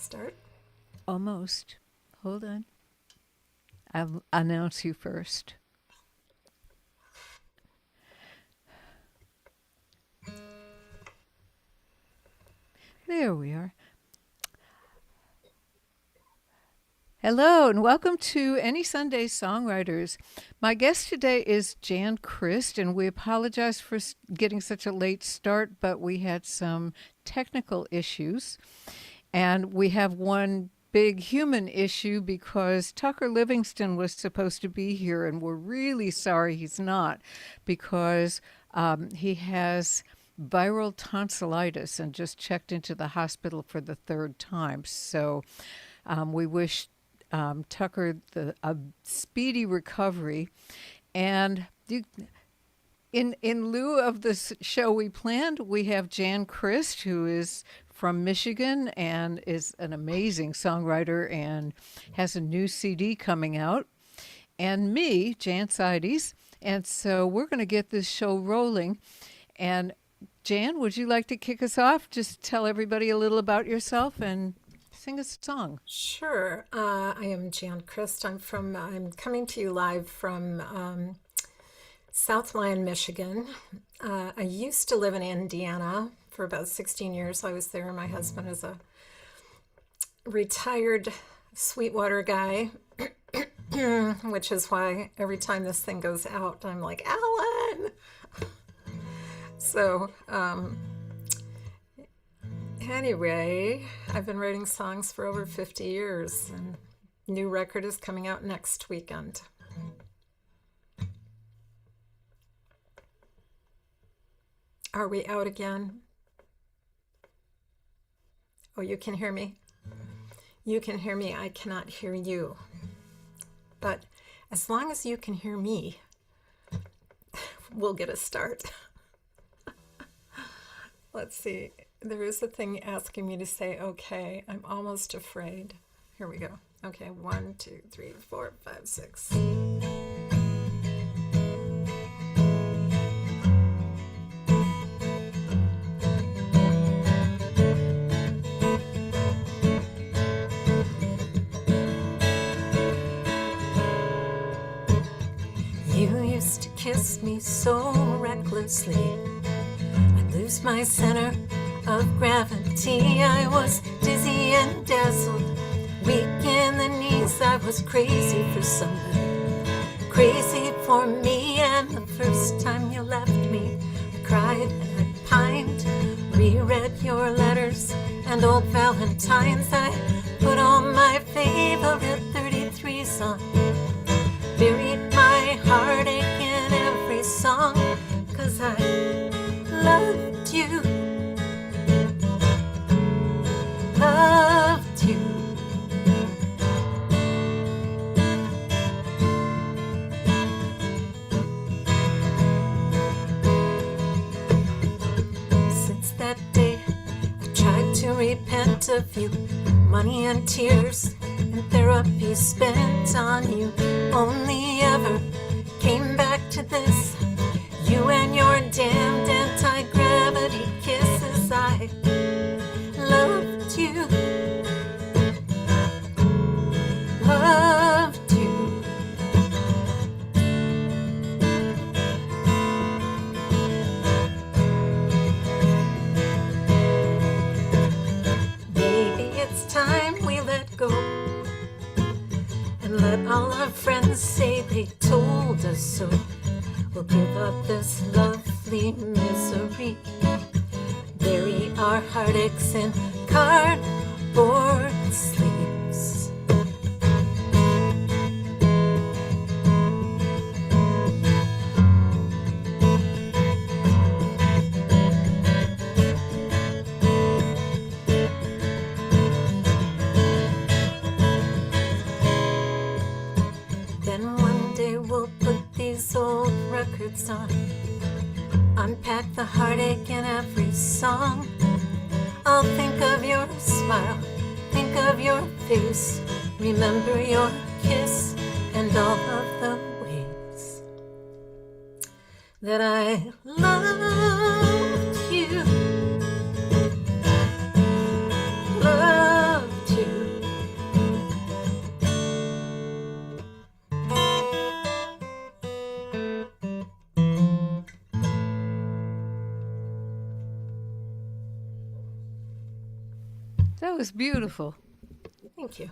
start? Almost. Hold on. I'll announce you first. There we are. Hello and welcome to Any Sunday Songwriters. My guest today is Jan Krist, and we apologize for getting such a late start, but we had some technical issues. And we have one big human issue because Tucker Livingston was supposed to be here, and we're really sorry he's not because he has viral tonsillitis and just checked into the hospital for the third time. So we wish Tucker a speedy recovery. And in lieu of this show we planned, we have Jan Krist, who is from Michigan and is an amazing songwriter and has a new CD coming out, and me, Jan Sides. And so we're going to get this show rolling. And Jan, would you like to kick us off? Just tell everybody a little about yourself and sing a song. Sure. I am Jan Krist. I'm coming to you live from South Lyon, Michigan. I used to live in Indiana for about 16 years. I was there. My husband is a retired Sweetwater guy, which is why every time this thing goes out, I'm like, Alan! So, anyway, I've been writing songs for over 50 years, and new record is coming out next weekend. Are we out again? Oh, you can hear me? You can hear me. I cannot hear you. But as long as you can hear me, we'll get a start. Let's see. There is a thing asking me to say, okay. I'm almost afraid. Here we go. Okay, 1, 2, 3, 4, 5, 6. You used to kiss me so recklessly, I'd lose my center of gravity. I was dizzy and dazzled, weak in the knees. I was crazy for somebody, crazy for me. And the first time you left me, I cried and I pined, reread your letters and old Valentines. I put on my favorite 33s on, buried my heartache in every song, 'cause I loved you, loved you. Since that day, I've tried to repent of you, money and tears and therapy spent on you. Only ever came back to this, you and your damned anti-gravity kisses. I loved you, loved you. Maybe it's time we let go and let all our friends say they told us so. We'll give up this lovely misery, bury our heartaches in cardboard sleeves. Then one day we'll put these old records on, unpack the heartache in every song. I'll think of your smile, think of your face, remember your kiss and all of the ways that I loved you, loved you. That was beautiful. Thank you.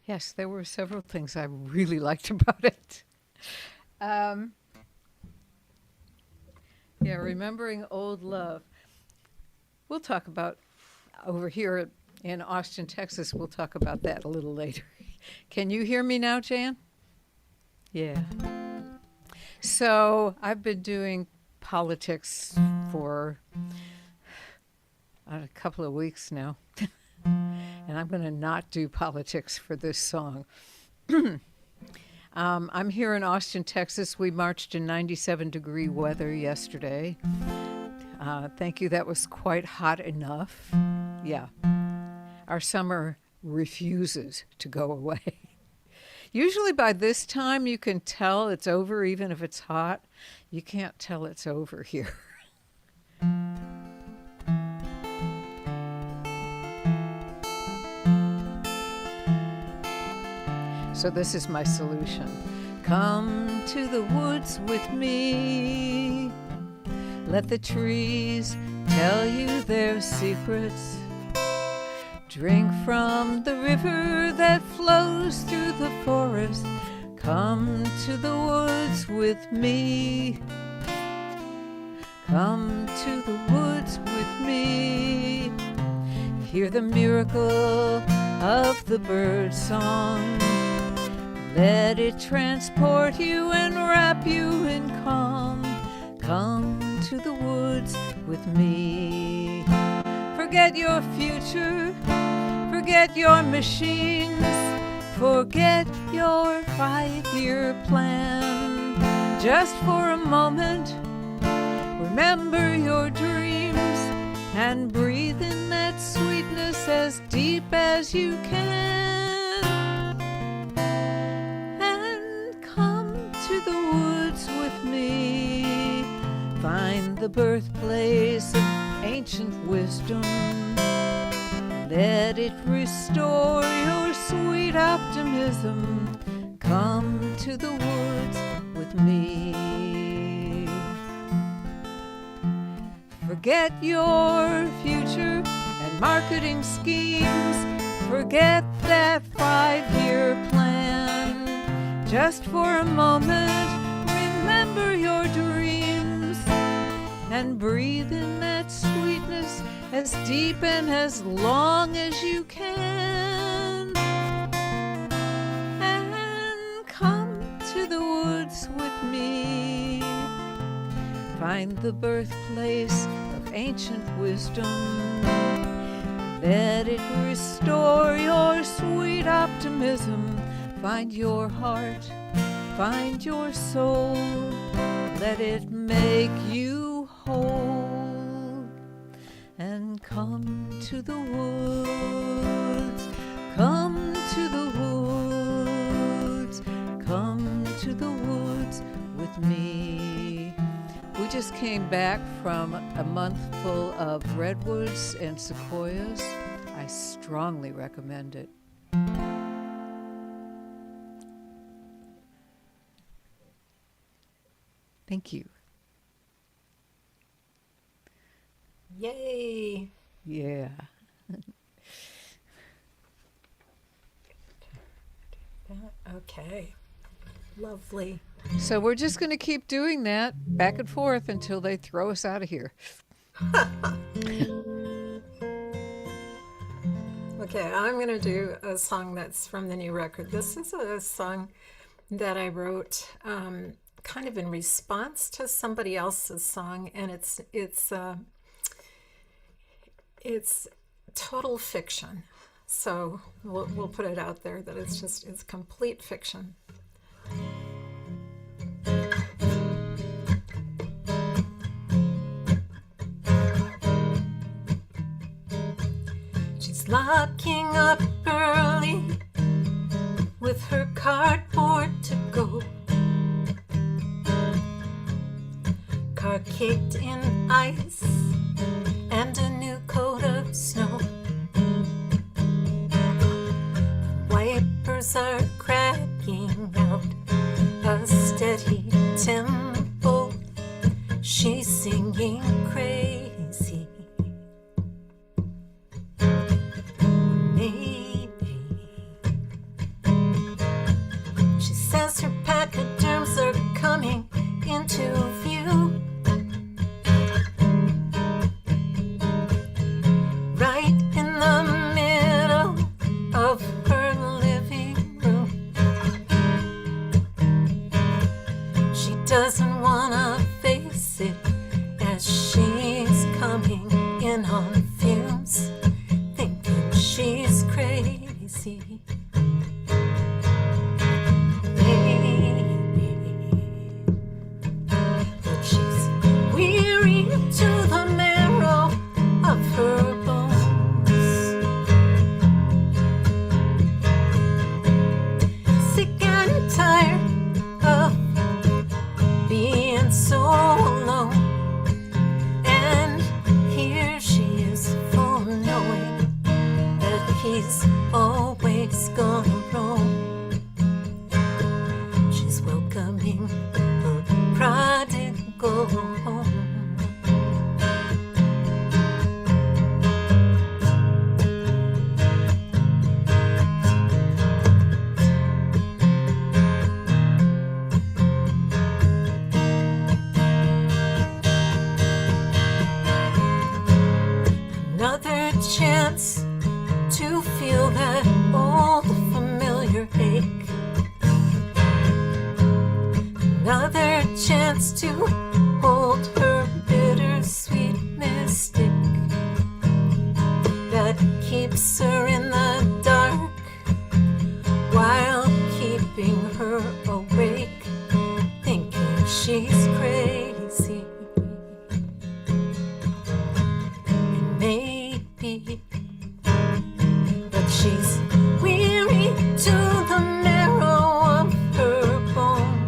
Yes, there were several things I really liked about it. Yeah, remembering old love. We'll talk about over here in Austin, Texas, we'll talk about that a little later. Can you hear me now, Jan? Yeah. So I've been doing politics for a couple of weeks now. And I'm going to not do politics for this song. I'm here in Austin, Texas. We marched in 97-degree weather yesterday. Thank you. That was quite hot enough. Yeah. Our summer refuses to go away. Usually by this time you can tell it's over even if it's hot. You can't tell it's over here. So this is my solution. Come to the woods with me. Let the trees tell you their secrets. Drink from the river that flows through the forest. Come to the woods with me. Come to the woods with me. Hear the miracle of the bird song. Let it transport you and wrap you in calm. Come to the woods with me. Forget your future, forget your machines, forget your 5-year plan. Just for a moment, remember your dreams and breathe in that sweetness as deep as you can. The woods with me. Find the birthplace of ancient wisdom. Let it restore your sweet optimism. Come to the woods with me. Forget your future and marketing schemes. Forget that 5-year plan. Just for a moment, remember your dreams and breathe in that sweetness as deep and as long as you can. And come to the woods with me. Find the birthplace of ancient wisdom. Let it restore your sweet optimism. Find your heart, find your soul, let it make you whole. And come to the woods, come to the woods, come to the woods with me. We just came back from a month full of redwoods and sequoias. I strongly recommend it. Thank you. Yay. Yeah. Okay. Lovely. So we're just going to keep doing that back and forth until they throw us out of here. Okay, I'm going to do a song that's from the new record. This is a song that I wrote kind of in response to somebody else's song, and it's total fiction. So we'll put it out there that it's complete fiction. She's locking up early with her cardboard to go. Car caked in ice and a new coat of snow. Wipers are cracking out a steady tempo. She's singing crazy. running on fumes, thinking she's crazy. But she's weary to the marrow of her bones, sick and tired of being so alone. And here she is, full knowing that he's always gonna roam. She's welcoming the prodigal home. Another chance to feel that old familiar ache. Another chance to hold her bittersweet mystic that keeps her in the dark while keeping her awake, thinking she's crazy. And maybe, but she's weary to the marrow of her bone,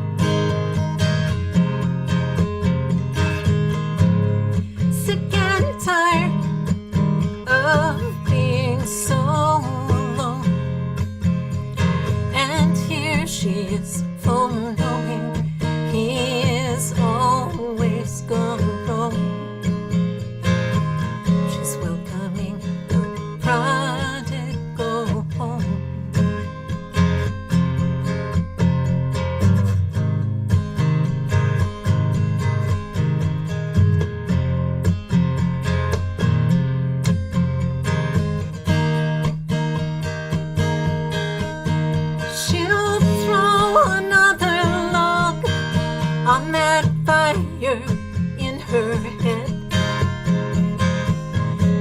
sick and tired of being so alone. And here she is, full knowing he is always gonna roam. She's welcoming the prodigal home. She'll throw another log on that fire in her head.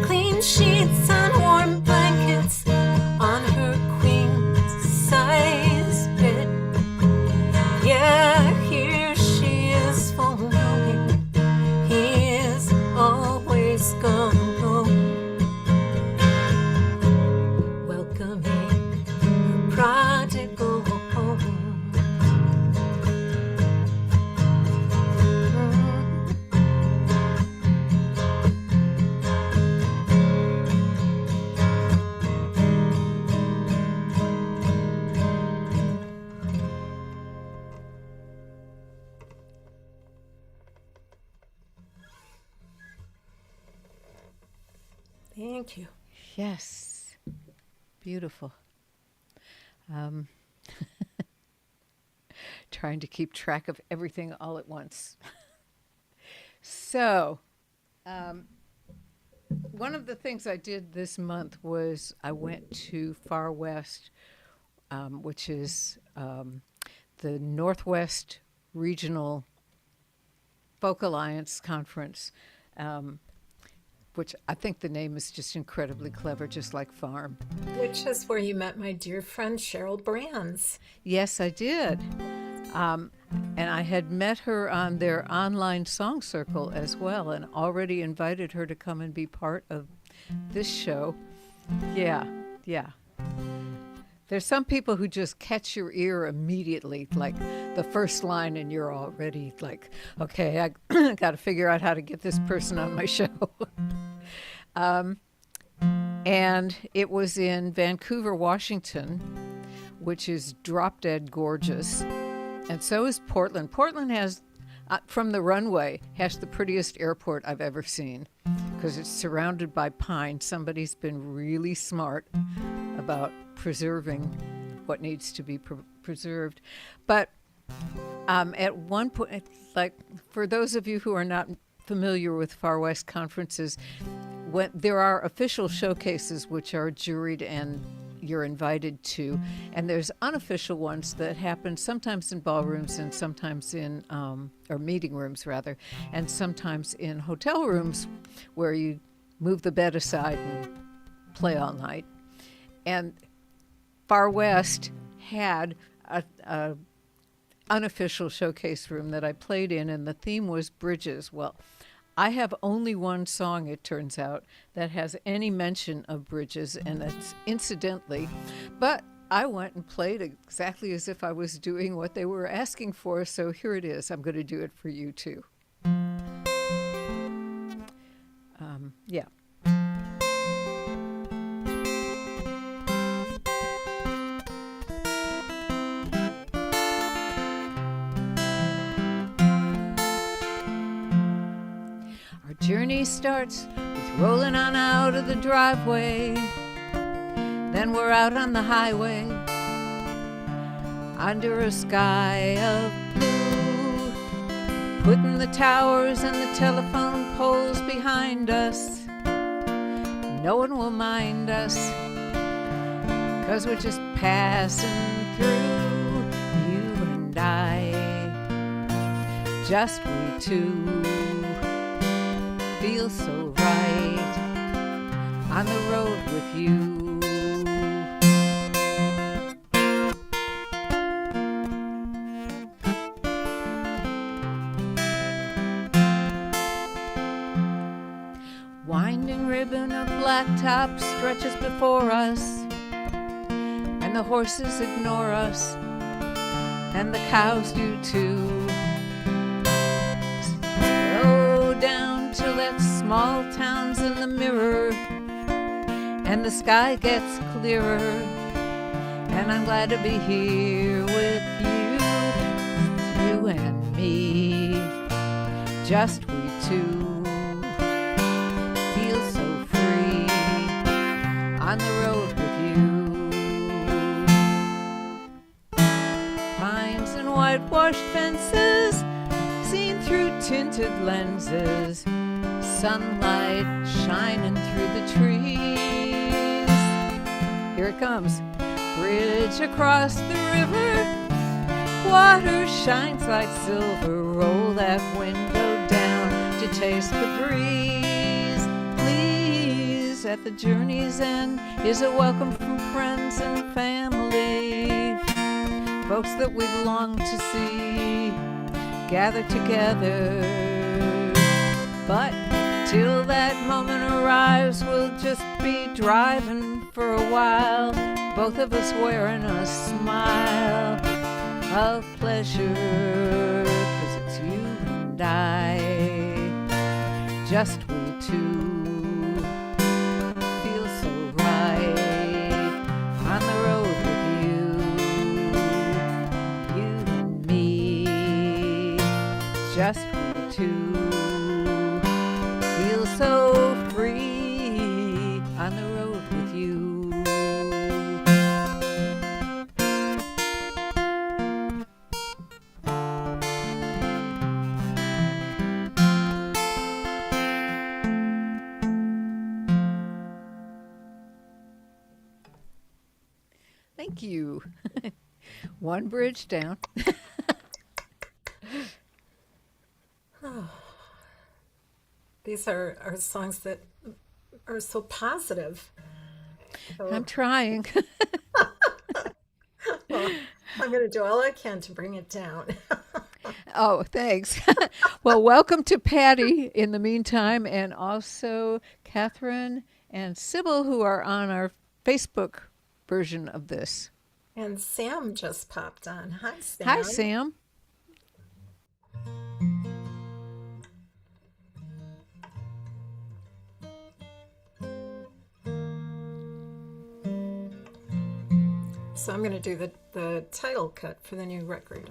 Clean sheets and warm blankets on her queen-size bed. Yeah, here she is, full knowing he is always gonna roam. Welcoming the prodigal home. Thank you. Yes. Beautiful. Trying to keep track of everything all at once. So, one of the things I did this month was I went to Far West, which is the Northwest Regional Folk Alliance Conference, which I think the name is just incredibly clever, just like farm. Which is where you met my dear friend Cheryl Brands. Yes, I did. And I had met her on their online song circle as well, and already invited her to come and be part of this show. Yeah. There's some people who just catch your ear immediately, like the first line, and you're already like, okay, I got to figure out how to get this person on my show. And it was in Vancouver, Washington, which is drop dead gorgeous. And so is Portland. Portland has, from the runway, has the prettiest airport I've ever seen because it's surrounded by pine. Somebody's been really smart about preserving what needs to be preserved. But at one point, like for those of you who are not familiar with Far West conferences, when there are official showcases which are juried and you're invited to, and there's unofficial ones that happen sometimes in ballrooms and sometimes in or meeting rooms rather, and sometimes in hotel rooms where you move the bed aside and play all night. And Far West had a unofficial showcase room that I played in, and the theme was bridges. Well, I have only one song, it turns out, that has any mention of bridges, and it's Incidentally. But I went and played exactly as if I was doing what they were asking for, so here it is. I'm going to do it for you, too. Yeah. Our journey starts with rolling on out of the driveway. Then we're out on the highway under a sky of blue, putting the towers and the telephone poles behind us. No one will mind us, 'cause we're just passing through, you and I, just we two, feel so right on the road with you. Winding ribbon of blacktop stretches before us, and the horses ignore us, and the cows do too. Slow down till that small town's in the mirror, and the sky gets clearer, and I'm glad to be here with you and me, just we two. On the road with you. Pines and whitewashed fences seen through tinted lenses, sunlight shining through the trees. Here it comes. Bridge across the river, water shines like silver. Roll that window down to taste the breeze. At the journey's end is a welcome from friends and family, folks that we've longed to see gathered together. But till that moment arrives, we'll just be driving for a while, both of us wearing a smile of pleasure, 'cause it's you and I, just we two. On the road with you and me, just we two, feel so free on the road with you. Thank you. One bridge down. These are songs that are so positive. So, I'm trying. well, I'm going to do all I can to bring it down. Oh, thanks. Well, welcome to Patty in the meantime, and also Catherine and Sybil, who are on our Facebook version of this. And Sam just popped on. Hi, Sam. Hi, Sam. So I'm going to do the title cut for the new record.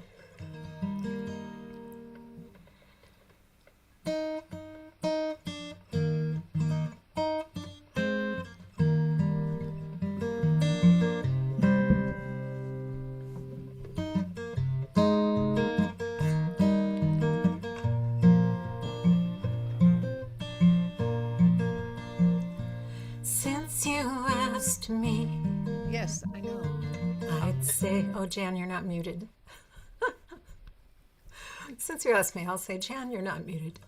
Since you asked me, Yes, I know. I'd say, oh, Jan, you're not muted. Since you asked me, I'll say, Jan, you're not muted.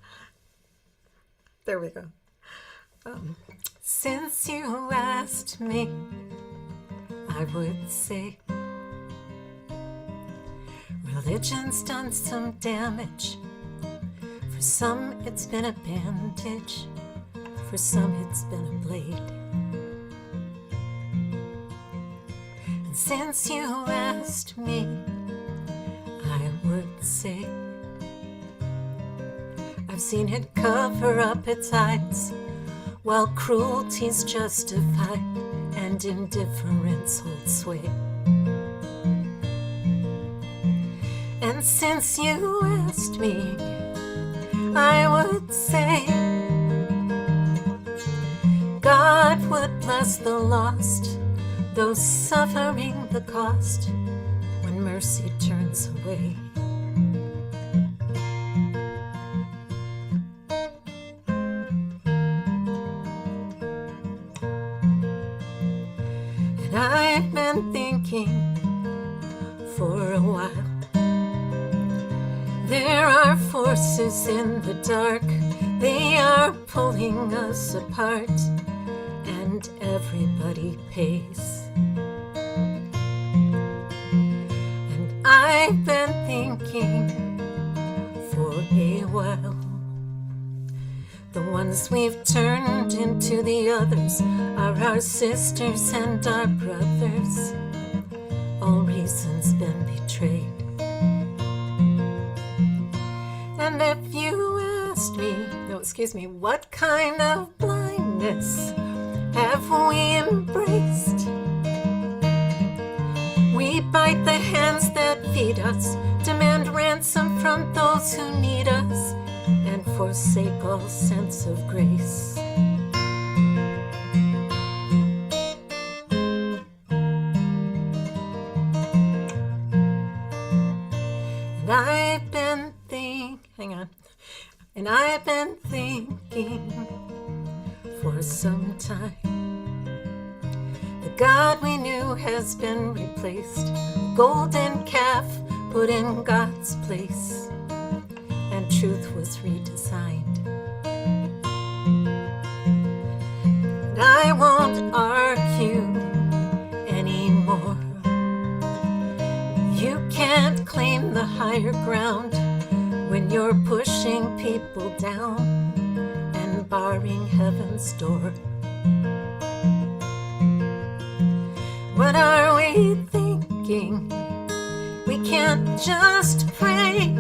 There we go. Since you asked me, I would say religion's done some damage. For some it's been a bandage, for some it's been a blade. And since you asked me, I would say I've seen it cover up its eyes while cruelty's justified and indifference holds sway. And since you asked me, I would say God would bless the lost, those suffering the cost when mercy turns away. And I've been thinking for a while, there are forces in the dark, they are pulling us apart, and everybody pays. And I've been thinking for a while, the ones we've turned into the others are our sisters and our brothers, all reason's been betrayed. And if you asked me, what kind of blindness have we embraced? We bite the hands that feed us, demand ransom from those who need us, and forsake all sense of grace. And I've been thinking for some time, the God we knew has been replaced, golden calf put in God's place, and truth was redesigned. And I won't argue anymore. You can't claim the higher ground when you're pushing people down and barring heaven's door. What are we thinking? We can't just pray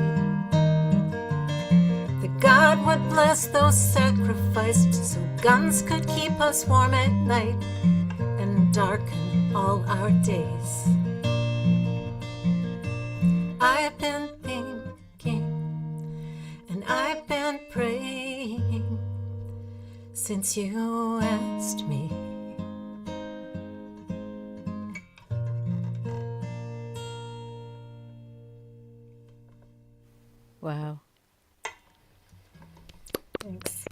that God would bless those sacrificed so guns could keep us warm at night and darken all our days. I've been thinking and I've been praying since you asked me. Wow. Thanks.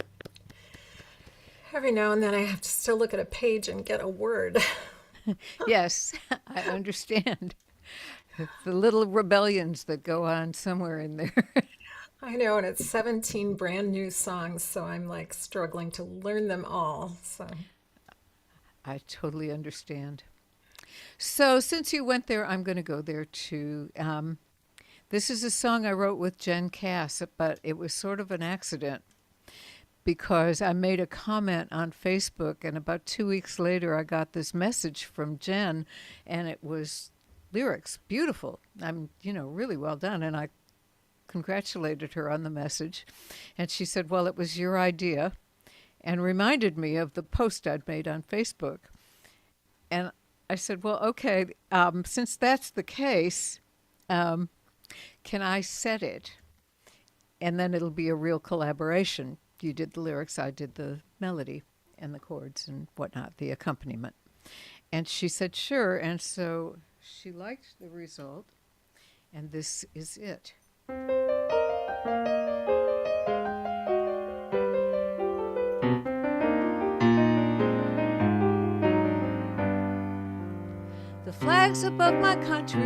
Every now and then I have to still look at a page and get a word. Yes, I understand. The little rebellions that go on somewhere in there. I know, and it's 17 brand new songs, so I'm like struggling to learn them all. So I totally understand. So since you went there, I'm going to go there too. This is a song I wrote with Jan Krist, but it was sort of an accident because I made a comment on Facebook, and about 2 weeks later I got this message from Jen, and it was lyrics, beautiful. I'm, really well done, and I congratulated her on the message, and she said, well, it was your idea, and reminded me of the post I'd made on Facebook. And I said, well, okay, since that's the case, can I set it? And then it'll be a real collaboration. You did the lyrics, I did the melody and the chords and whatnot, the accompaniment. And she said, sure. And so she liked the result, and this is it. The flags above my country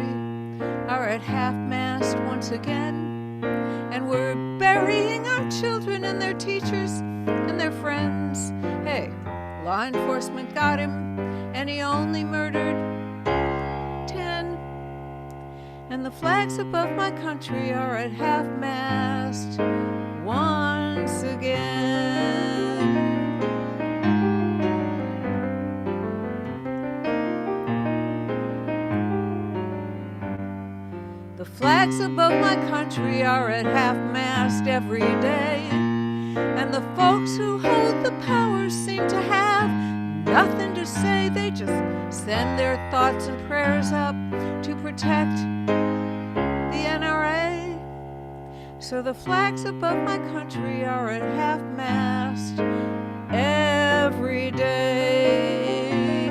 are at half-mast once again, and we're burying our children and their teachers and their friends. Hey, Law enforcement got him, and he only murdered 10. And the flags above my country are at half-mast once again. The flags above my country are at half-mast every day. And the folks who hold the power seem to have nothing to say. They just send their thoughts and prayers up to protect the NRA. So the flags above my country are at half-mast every day.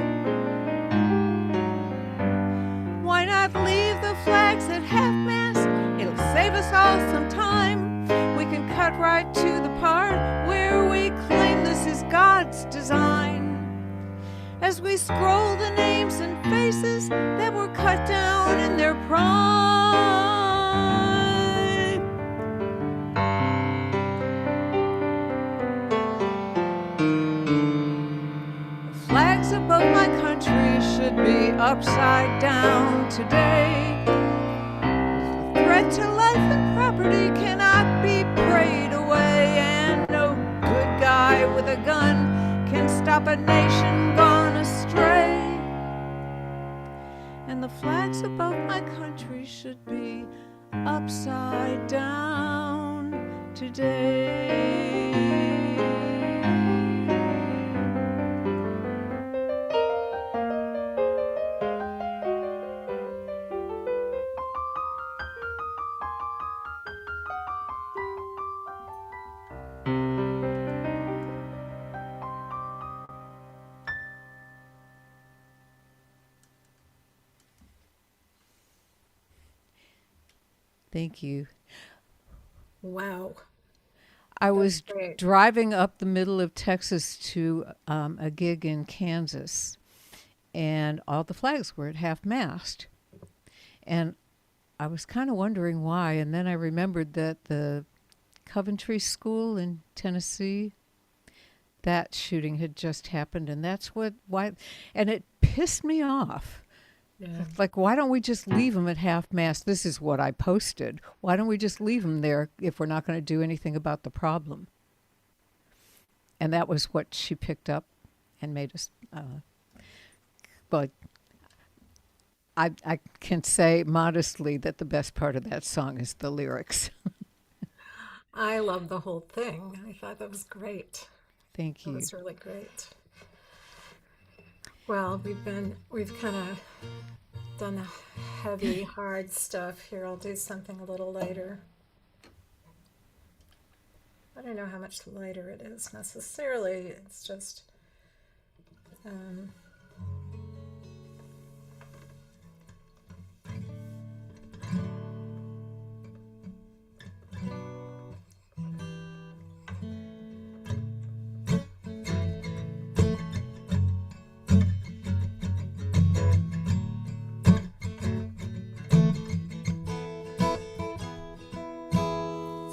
Why not leave the flags at half-mast? It'll save us all some time. We can cut right to the part where we claim this is God's design. As we scroll the names and faces that were cut down in their prime. The flags above my country should be upside down today. The threat to life and property cannot be prayed away, and no good guy with a gun can stop a nation gone astray. And the flags above my country should be upside down today. Thank you. Wow. I was great. driving up the middle of Texas to a gig in Kansas, and all the flags were at half-mast. And I was kind of wondering why, and then I remembered that the Coventry School in Tennessee, that shooting had just happened, and that's why, and it pissed me off. Yeah. Like, why don't we just leave them at half-mast? This is what I posted. Why don't we just leave them there if we're not going to do anything about the problem? And that was what she picked up and made us. But I can say modestly that the best part of that song is the lyrics. I love the whole thing. I thought that was great. Thank That you. was really great. Well, we've kind of done the heavy, hard stuff here. I'll do something a little lighter. I don't know how much lighter it is necessarily. It's just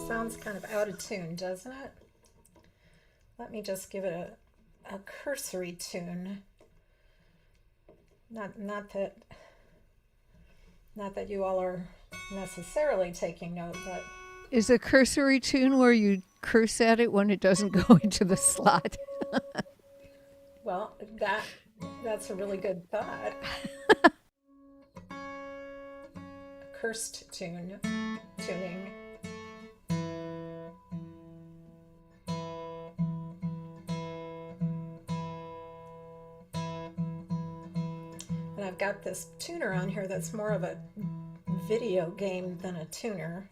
sounds kind of out of tune, doesn't it? Let me just give it a cursory tune. Not that you all are necessarily taking note, but Is a cursory tune where you curse at it when it doesn't go into the slot? well, that's a really good thought. A cursed tuning. And I've got this tuner on here that's more of a video game than a tuner.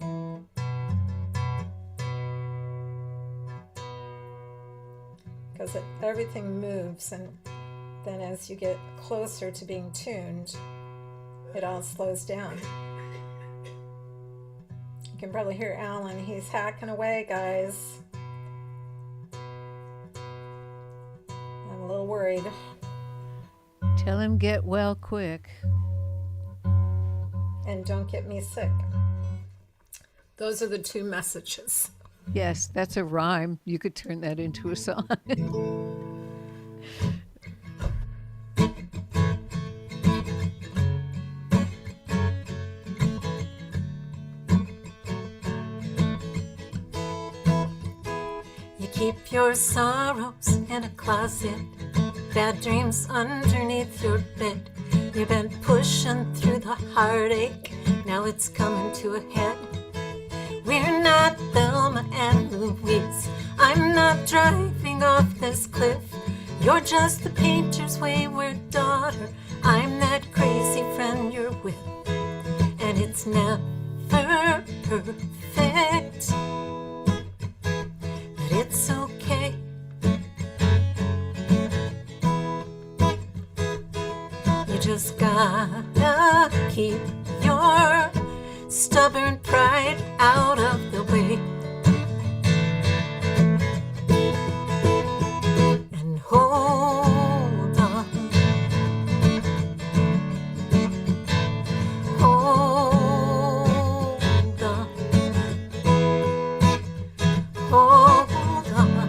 Because everything moves, and then as you get closer to being tuned, it all slows down. You can probably hear Alan. He's hacking away, guys. I'm a little worried. Tell him get well quick. And don't get me sick. Those are the two messages. Yes, that's a rhyme. You could turn that into a song. You keep your sorrows in a closet, bad dreams underneath your bed. You've been pushing through the heartache, now it's coming to a head. We're not Thelma and Louise, I'm not driving off this cliff. You're just the painter's wayward daughter, I'm that crazy friend you're with. And it's never perfect, but it's okay. You just gotta keep your stubborn pride out of the way. And hold on. Hold on. Hold on.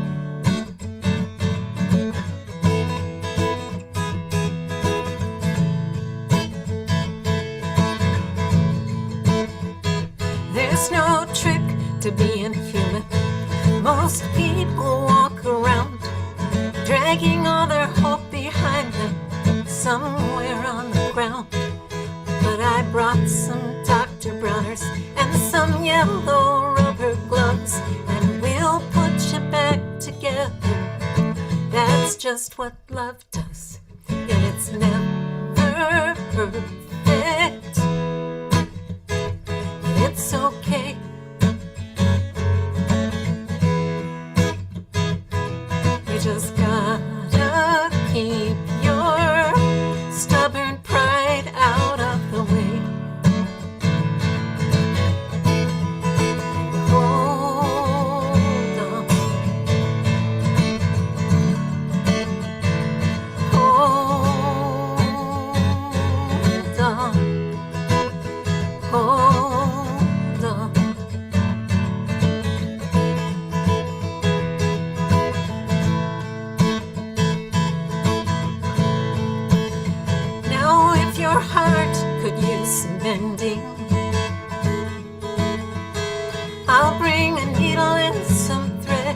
There's no trick to being human. Most people walk around dragging all their hope behind them somewhere on the ground. But I brought some Dr. Browners and some yellow rubber gloves, and we'll put you back together. That's just what love does, and it's never perfect. It's okay. You just gotta keep your stubborn pride out of the way. Hold on. Hold on. Hold on. Now if your heart could use some mending, I'll bring a needle and some thread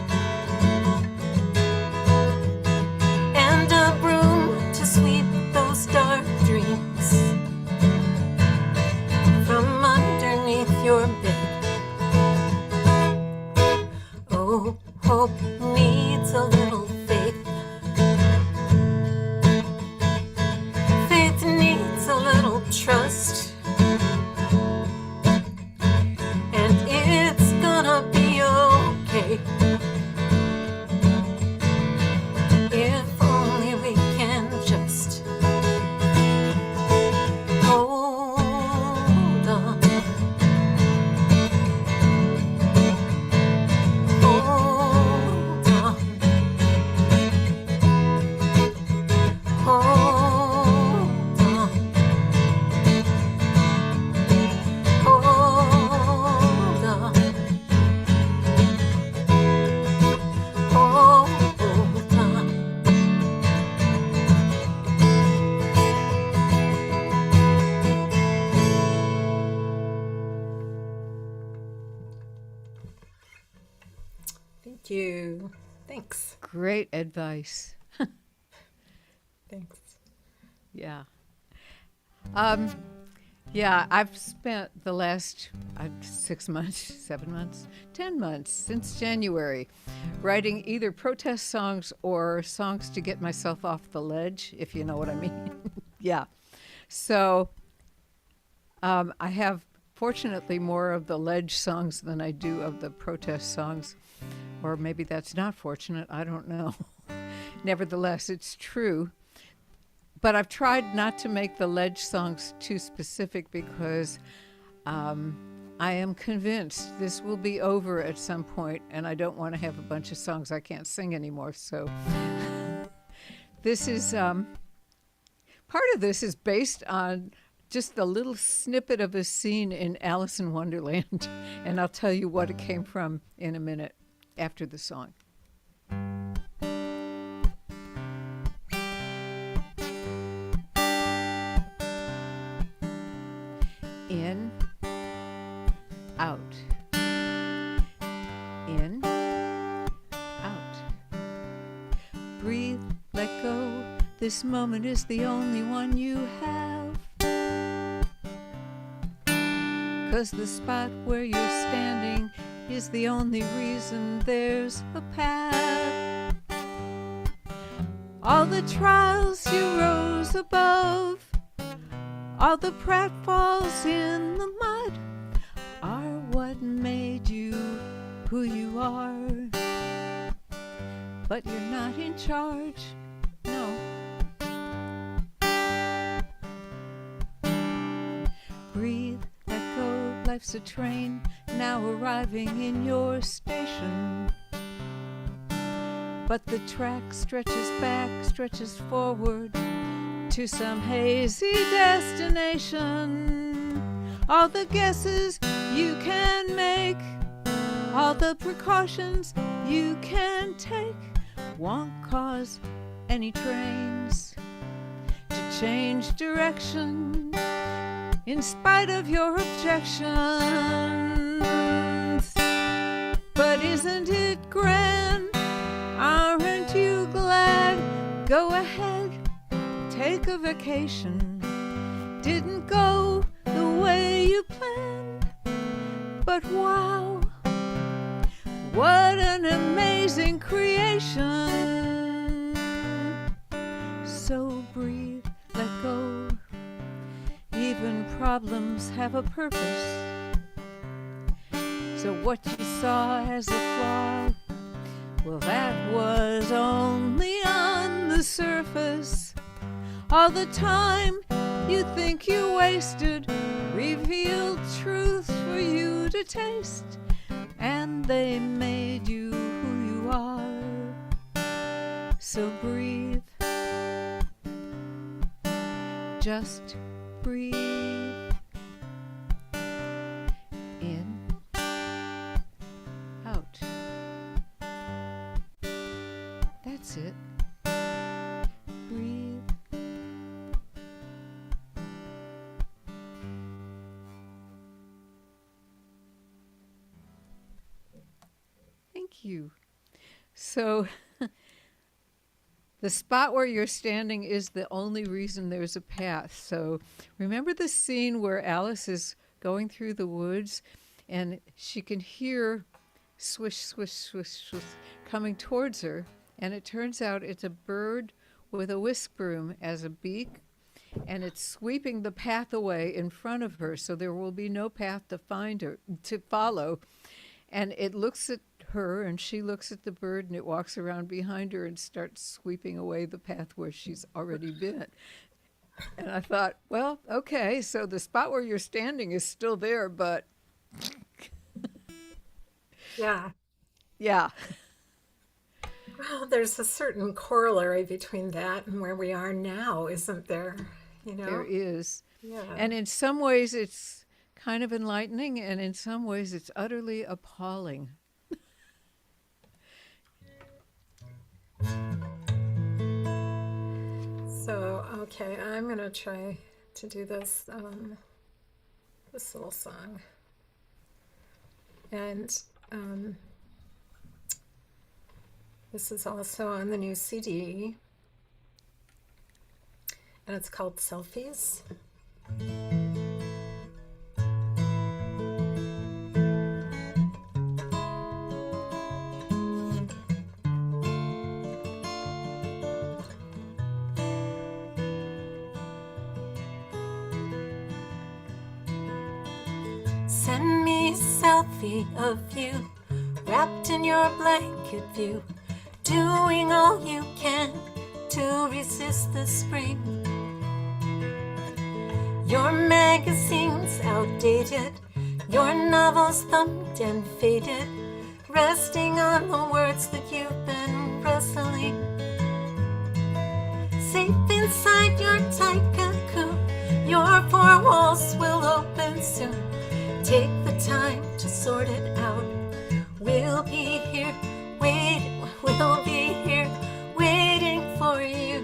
and a broom to sweep those dark dreams from underneath your bed. Oh, hope needs a little faith. Faith needs a little trust. And it's gonna be okay. If only we can just hold on. Hold on. Hold on. Hold on. Hold on. Thank you. Thanks. Great advice. Thanks. Yeah. Yeah, I've spent the last 6 months, 7 months, 10 months since January writing either protest songs or songs to get myself off the ledge, if you know what I mean. Yeah. So I have, fortunately, more of the ledge songs than I do of the protest songs. Or maybe that's not fortunate. I don't know. Nevertheless, it's true. But I've tried not to make the ledge songs too specific because I am convinced this will be over at some point, and I don't want to have a bunch of songs I can't sing anymore. So this is part of this is based on just a little snippet of a scene in Alice in Wonderland, and I'll tell you what it came from in a minute after the song. Breathe, let go. This moment is the only one you have. 'Cause the spot where you're standing is the only reason there's a path. All the trials you rose above, all the pratfalls in the mud, are what made you who you are. But you're not in charge, no. Breathe, let go, life's a train now arriving in your station. But the track stretches back, stretches forward to some hazy destination. All the guesses you can make, all the precautions you can take, won't cause any trains to change direction in spite of your objections. But isn't it grand? Aren't you glad? Go ahead, take a vacation. Didn't go the way you planned, but wow, what an amazing creation. So breathe, let go. Even problems have a purpose. So what you saw as a flaw, well, that was only on the surface. All the time you think you wasted revealed truths for you to taste, and they made you who you are. So breathe, just breathe. In, out. That's it. Breathe. Thank you. So, the spot where you're standing is the only reason there's a path. So, remember the scene where Alice is going through the woods and she can hear swish, swish, swish, swish coming towards her. And it turns out it's a bird with a whisk broom as a beak, and it's sweeping the path away in front of her, so there will be no path to follow. And it looks at her, and she looks at the bird, and it walks around behind her and starts sweeping away the path where she's already been. And I thought, well, okay, so the spot where you're standing is still there, but Yeah. yeah. Well, there's a certain corollary between that and where we are now, isn't there? You know? There is. Yeah. And in some ways it's kind of enlightening, and in some ways it's utterly appalling. So, okay, I'm going to try to do this little song. And this is also on the new CD. And it's called Selfies. Send me a selfie of you, wrapped in your blanket view, doing all you can to resist the spring. Your magazine's outdated, your novel's thumbed and faded, resting on the words that you've been wrestling. Safe inside your tight cocoon, your four walls will open soon. Take the time to sort it out. We'll be here waiting for you.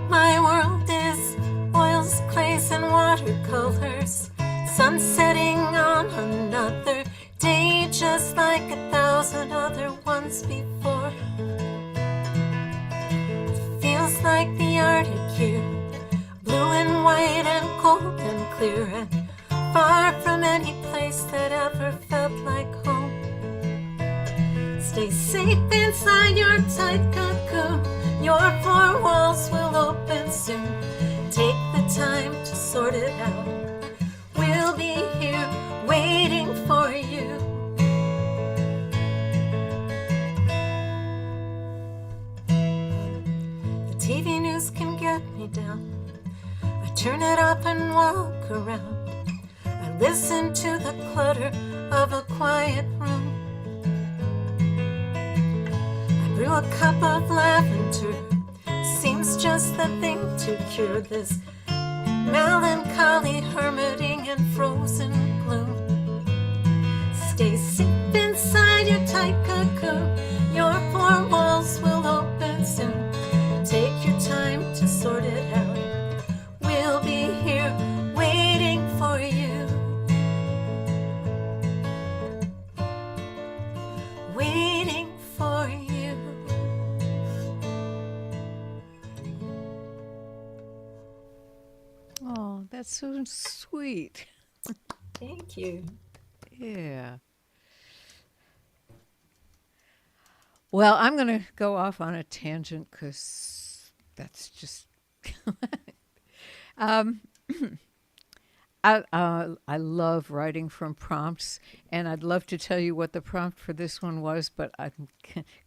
My world is oils, clays, and watercolors, sun setting on another day, just like 1,000 1,000 other ones before. It feels like the Arctic here, blue and white and cold and clear, and far from any place that ever felt like home. Stay safe inside your tight cocoon. Your four walls will open soon. Take the time to sort it out. We'll be here waiting for you. The TV news can get me down. I turn it off and walk around. I listen to the clutter of a quiet room. I brew a cup of lavender. Seems just the thing to cure this melancholy hermiting in frozen gloom. Stay safe inside your tight cocoon. Your four walls will open soon. Take your time to sort it out. We'll be here waiting for you. Waiting for you. Oh, that's so sweet. Thank you. Yeah. Well, I'm going to go off on a tangent because that's just. I love writing from prompts, and I'd love to tell you what the prompt for this one was, but I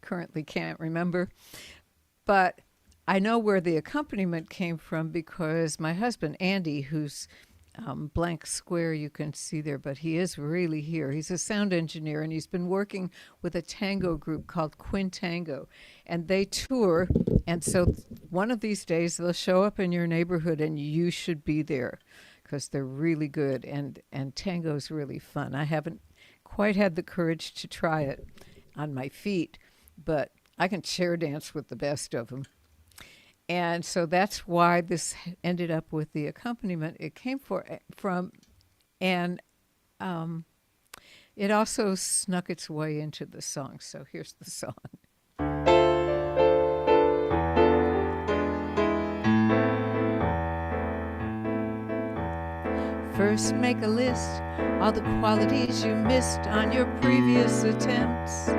currently can't remember. But I know where the accompaniment came from because my husband, Andy, who's blank square you can see there, but he is really here. He's a sound engineer, and he's been working with a tango group called Quintango, and they tour. And so one of these days they'll show up in your neighborhood, and you should be there because they're really good, and tango's really fun. I haven't quite had the courage to try it on my feet, but I can chair dance with the best of them. And so that's why this ended up with the accompaniment it came from. And it also snuck its way into the song. So here's the song. First, make a list, all the qualities you missed on your previous attempts.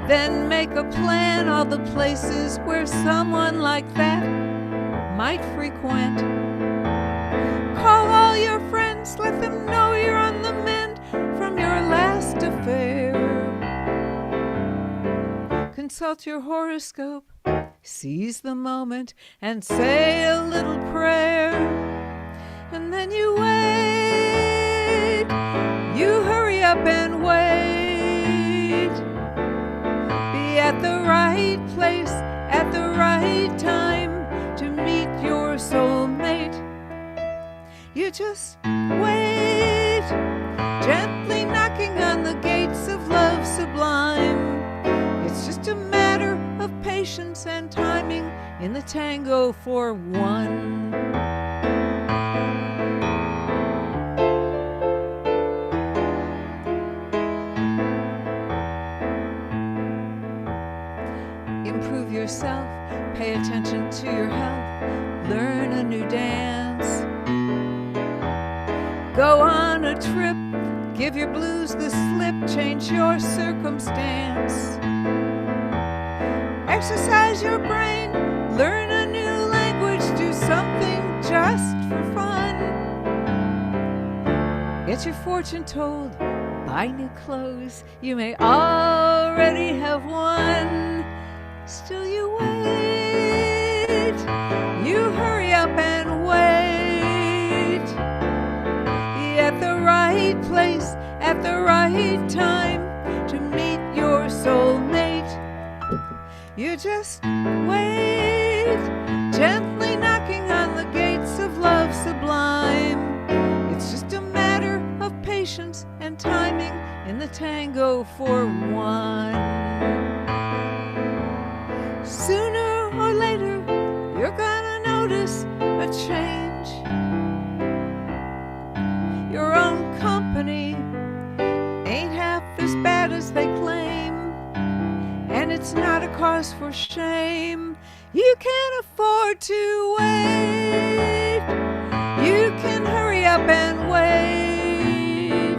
Then make a plan, all the places where someone like that might frequent. Call all your friends, let them know you're on the mend from your last affair. Consult your horoscope, seize the moment, and say a little prayer. And then you wait, you hurry up and wait. Be at the right place at the right time to meet your soulmate. You just wait, gently knocking on the gates of love sublime. It's just a matter of patience and timing in the tango for one. Improve yourself, pay attention to your health, learn a new dance. Go on a trip, give your blues the slip, change your circumstance. Exercise your brain, learn a new language, do something just for fun. Get your fortune told, buy new clothes, you may already have won. Still you wait, you hurry up and wait. Be at the right place at the right time to meet your soulmate. You just wait, gently knocking on the gates of love sublime. It's just a matter of patience and timing in the tango for one. Sooner or later, you're gonna notice a change. Your own company ain't half as bad as they claim, and it's not a cause for shame. You can't afford to wait. You can hurry up and wait.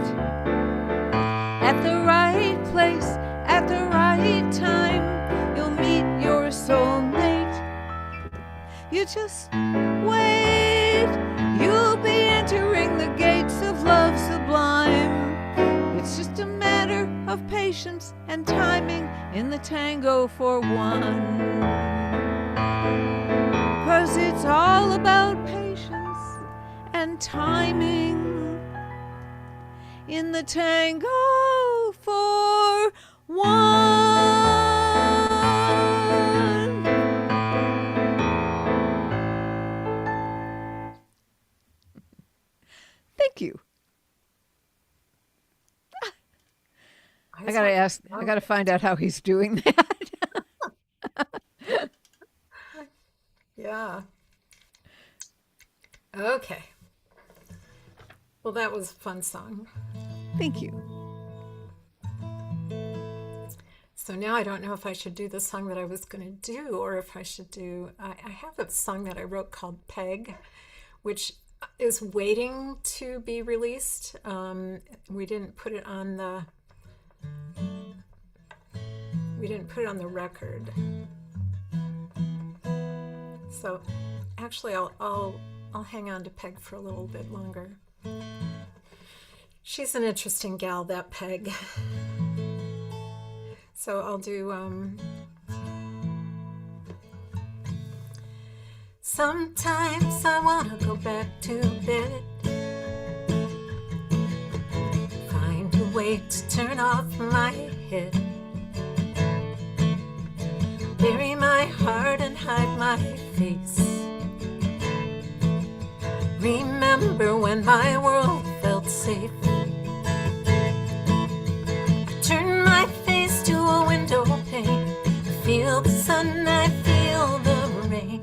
At the right place, at the right time, you'll meet your soulmate. You just wait. You'll be entering the gates of love sublime. It's just a matter of patience and timing in the tango for one. 'Cause it's all about patience and timing in the tango for one. Thank you. I gotta find out how he's doing that. Yeah. Okay. Well, that was a fun song. Thank you. So now I don't know if I should do the song that I was going to do, or if I should do, I have a song that I wrote called Peg, which is waiting to be released. We didn't put it on the record. So actually I'll hang on to Peg for a little bit longer. She's an interesting gal, that Peg. So I'll do sometimes I wanna go back to bed, find a way to turn off my head, bury my heart and hide my face, remember when my world felt safe. I turn my face to a window pane, I feel the sun, I feel the rain.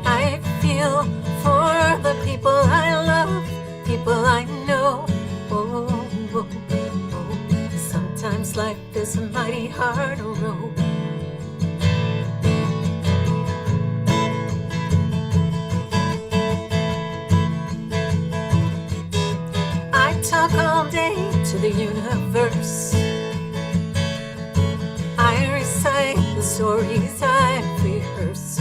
I feel for the people I love, people I know. Oh, oh, oh. Sometimes life is a mighty hard road. I talk all day to the universe. I recite the stories I've rehearsed.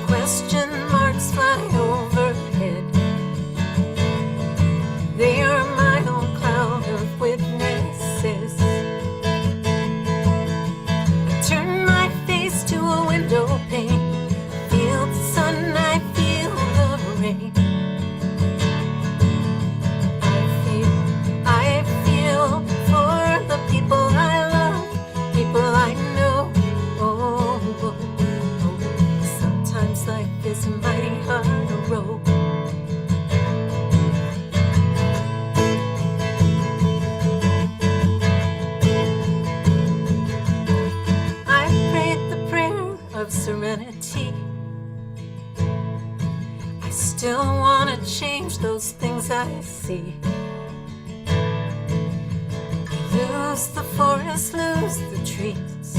Question marks fly overhead. They are my own cloud of witnesses. I turn my face to a window pane, feel the sun, I feel the rain. I feel for the people I love, people I know. Oh, oh, oh. Sometimes life is a mighty hard road. I prayed the prayer of serenity. I still want to change those things I see. Lose the forest, lose the trees,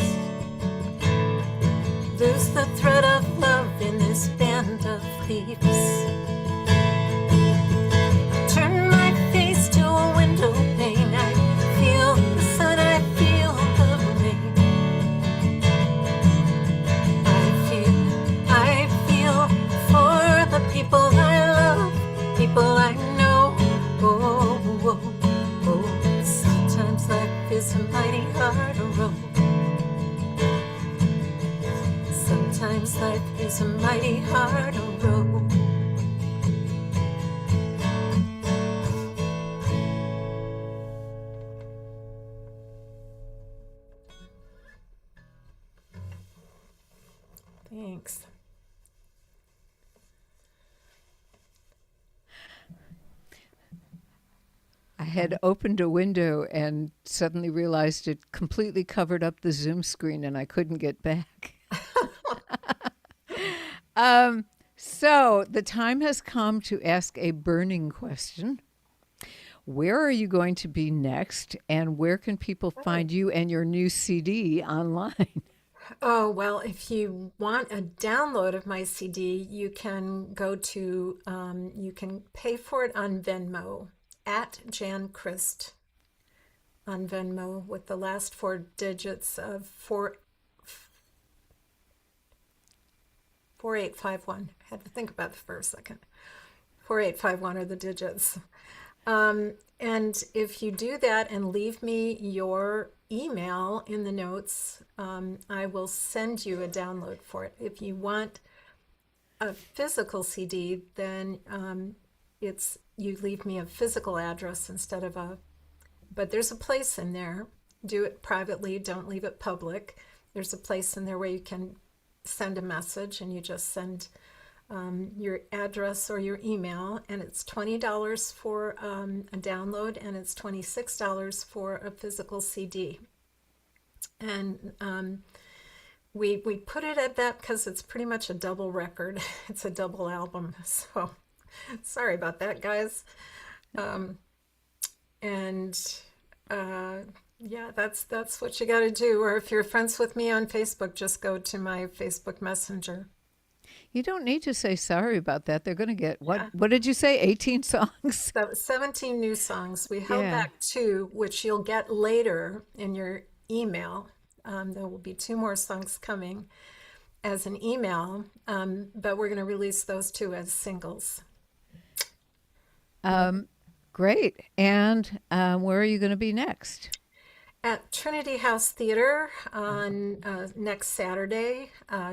lose the thread of love in this band of thieves. I turn my face to a window pane, I feel the sun, I feel the rain. I feel for the people I love, people I know. Oh, oh, oh. Sometimes life is a mighty hard road. Sometimes life is a mighty hard road. Thanks. I had opened a window and suddenly realized it completely covered up the Zoom screen and I couldn't get back. So the time has come to ask a burning question. Where are you going to be next, and where can people find you and your new CD online? Oh, well, if you want a download of my CD, you can you can pay for it on Venmo at Jan Krist on Venmo with the last four digits of 4851. I had to think about that for a second. 4851 are the digits. And if you do that and leave me your email in the notes, I will send you a download for it. If you want a physical CD, then it's you leave me a physical address instead of but there's a place in there. Do it privately, don't leave it public. There's a place in there where you can send a message and you just send your address or your email, and it's $20 for a download, and it's $26 for a physical CD. And we put it at that because it's pretty much a double record. It's a double album. So sorry about that, guys. And yeah, that's what you got to do. Or if you're friends with me on Facebook, just go to my Facebook Messenger. You don't need to say sorry about that. They're going to get Yeah. what did you say? 18 songs? So 17 new songs. We held Yeah. back two, which you'll get later in your email. There will be two more songs coming as an email, but we're going to release those two as singles. Great. And where are you going to be next? At Trinity House Theater on next Saturday,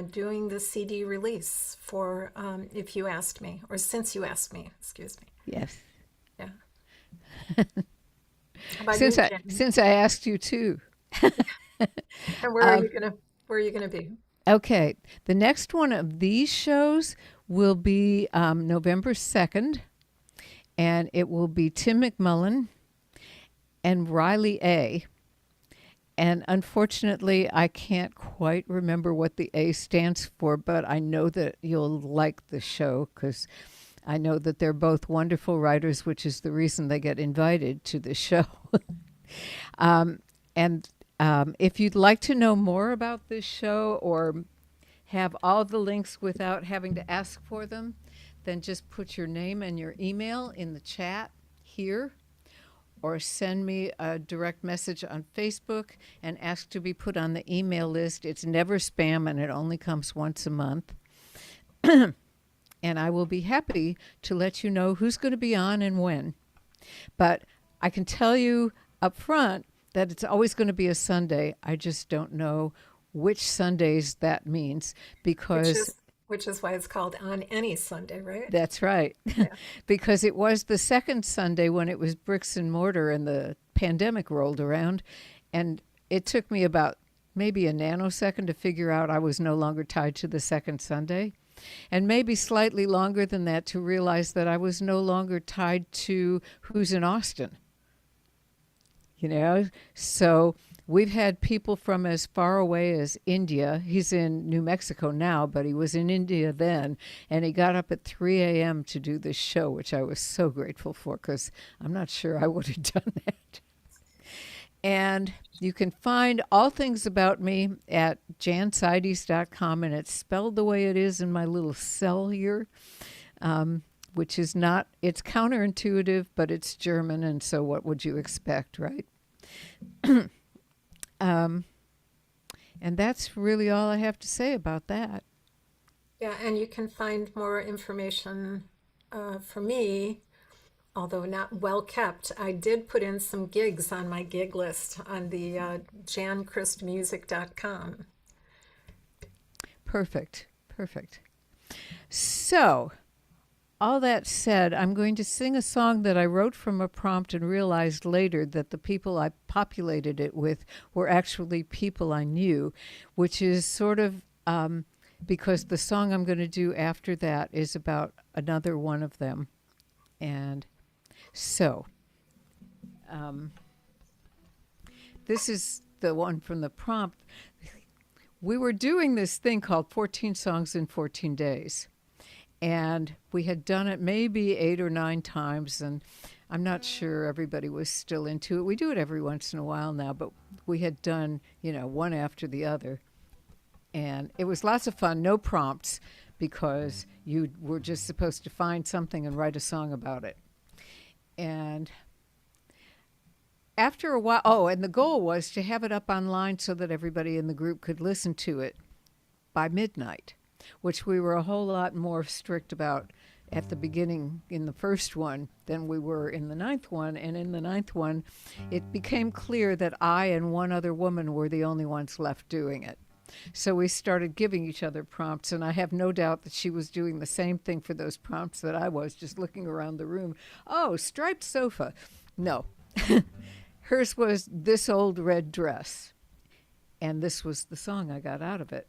doing the CD release for If You Asked Me, or Since You Asked Me, excuse me. Yes. Yeah. How about you, Jen? Since I asked you too. And where are you gonna be? Okay. The next one of these shows will be November 2nd, and it will be Tim McMullen and Riley A. And unfortunately, I can't quite remember what the A stands for, but I know that you'll like the show because I know that they're both wonderful writers, which is the reason they get invited to the show. And if you'd like to know more about this show or have all the links without having to ask for them, then just put your name and your email in the chat here, or send me a direct message on Facebook and ask to be put on the email list. It's never spam, and it only comes once a month. And I will be happy to let you know who's going to be on and when. But I can tell you up front that it's always going to be a Sunday. I just don't know which Sundays that means because Which is why it's called On Any Sunday, right? that's right. Yeah. Because it was the second Sunday when it was bricks and mortar and the pandemic rolled around. And it took me about maybe a nanosecond to figure out I was no longer tied to the second Sunday. And maybe slightly longer than that to realize that I was no longer tied to who's in Austin. You know, so we've had people from as far away as India. He's in New Mexico now, but he was in India then. And he got up at 3 a.m. to do this show, which I was so grateful for because I'm not sure I would have done that. And you can find all things about me at jansides.com, and it's spelled the way it is in my little cell here, which is not, it's counterintuitive, but it's German, and so what would you expect, right? And that's really all I have to say about that. Yeah, and you can find more information for me, although not well kept. I did put in some gigs on my gig list on the jankristmusic.com. Perfect. Perfect. So, all that said, I'm going to sing a song that I wrote from a prompt and realized later that the people I populated it with were actually people I knew, which is sort of because the song I'm going to do after that is about another one of them. And so, this is the one from the prompt. We were doing this thing called 14 Songs in 14 Days. And we had done it maybe 8 or 9 times, and I'm not sure everybody was still into it. We do it every once in a while now, but we had done, one after the other. And it was lots of fun, no prompts, because you were just supposed to find something and write a song about it. And after a while, and the goal was to have it up online so that everybody in the group could listen to it by midnight, which we were a whole lot more strict about at the beginning in the first one than we were in the 9th one. And in the 9th one, it became clear that I and one other woman were the only ones left doing it. So we started giving each other prompts, and I have no doubt that she was doing the same thing for those prompts that I was, just looking around the room. Oh, striped sofa. No. Hers was This Old Red Dress. And this was the song I got out of it.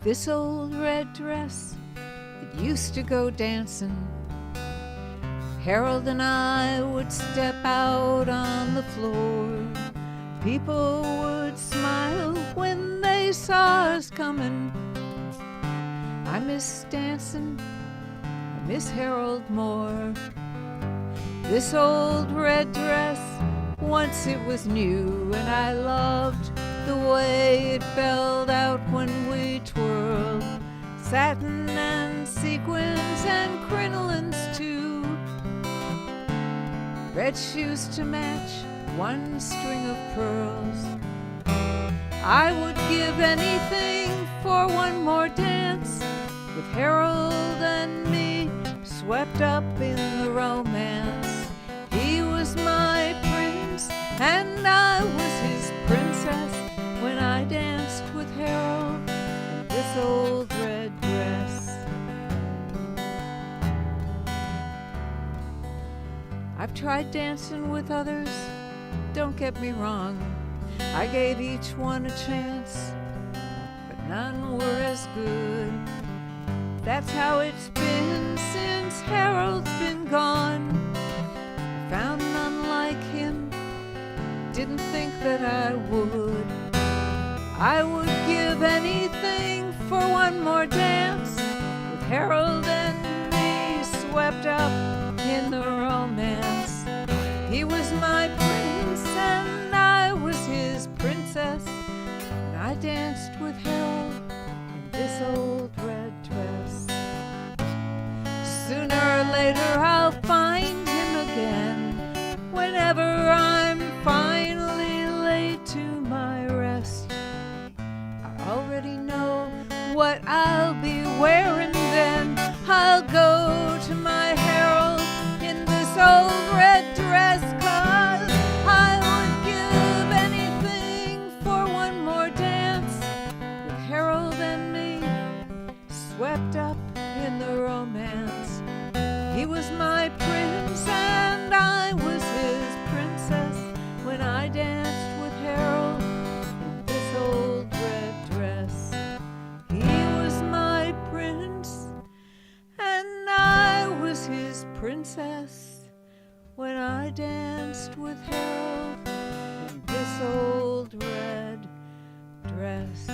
This old red dress, it used to go dancing. Harold and I would step out on the floor. People would smile when they saw us coming. I miss dancing, I miss Harold more. This old red dress, once it was new, and I loved the way it felled out when we twirled. Satin and sequins and crinolines too. Red shoes to match one string of pearls. I would give anything for one more dance with Harold and me swept up in the romance. He was my prince and I was his princess when I danced with Harold in this old red dress. I've tried dancing with others, don't get me wrong. I gave each one a chance, but none were as good. That's how it's been since Harold's been gone. I found none like him, didn't think that I would. I would give anything for one more dance with Harold and me swept up in the romance. He was my prince and I was his princess, and I danced with Harold in this old red dress. Sooner or later I'll find him again, whenever I'm finally laid to my rest. I already know what I'll be wearing then. I'll go to my Harold in this old red dress, 'cause I would give anything for one more dance with Harold and me swept up in the romance. He was my prince and I was his princess when I danced with Harold in this old red dress. He was my prince and I was his princess when I danced with Harold in this old red dress.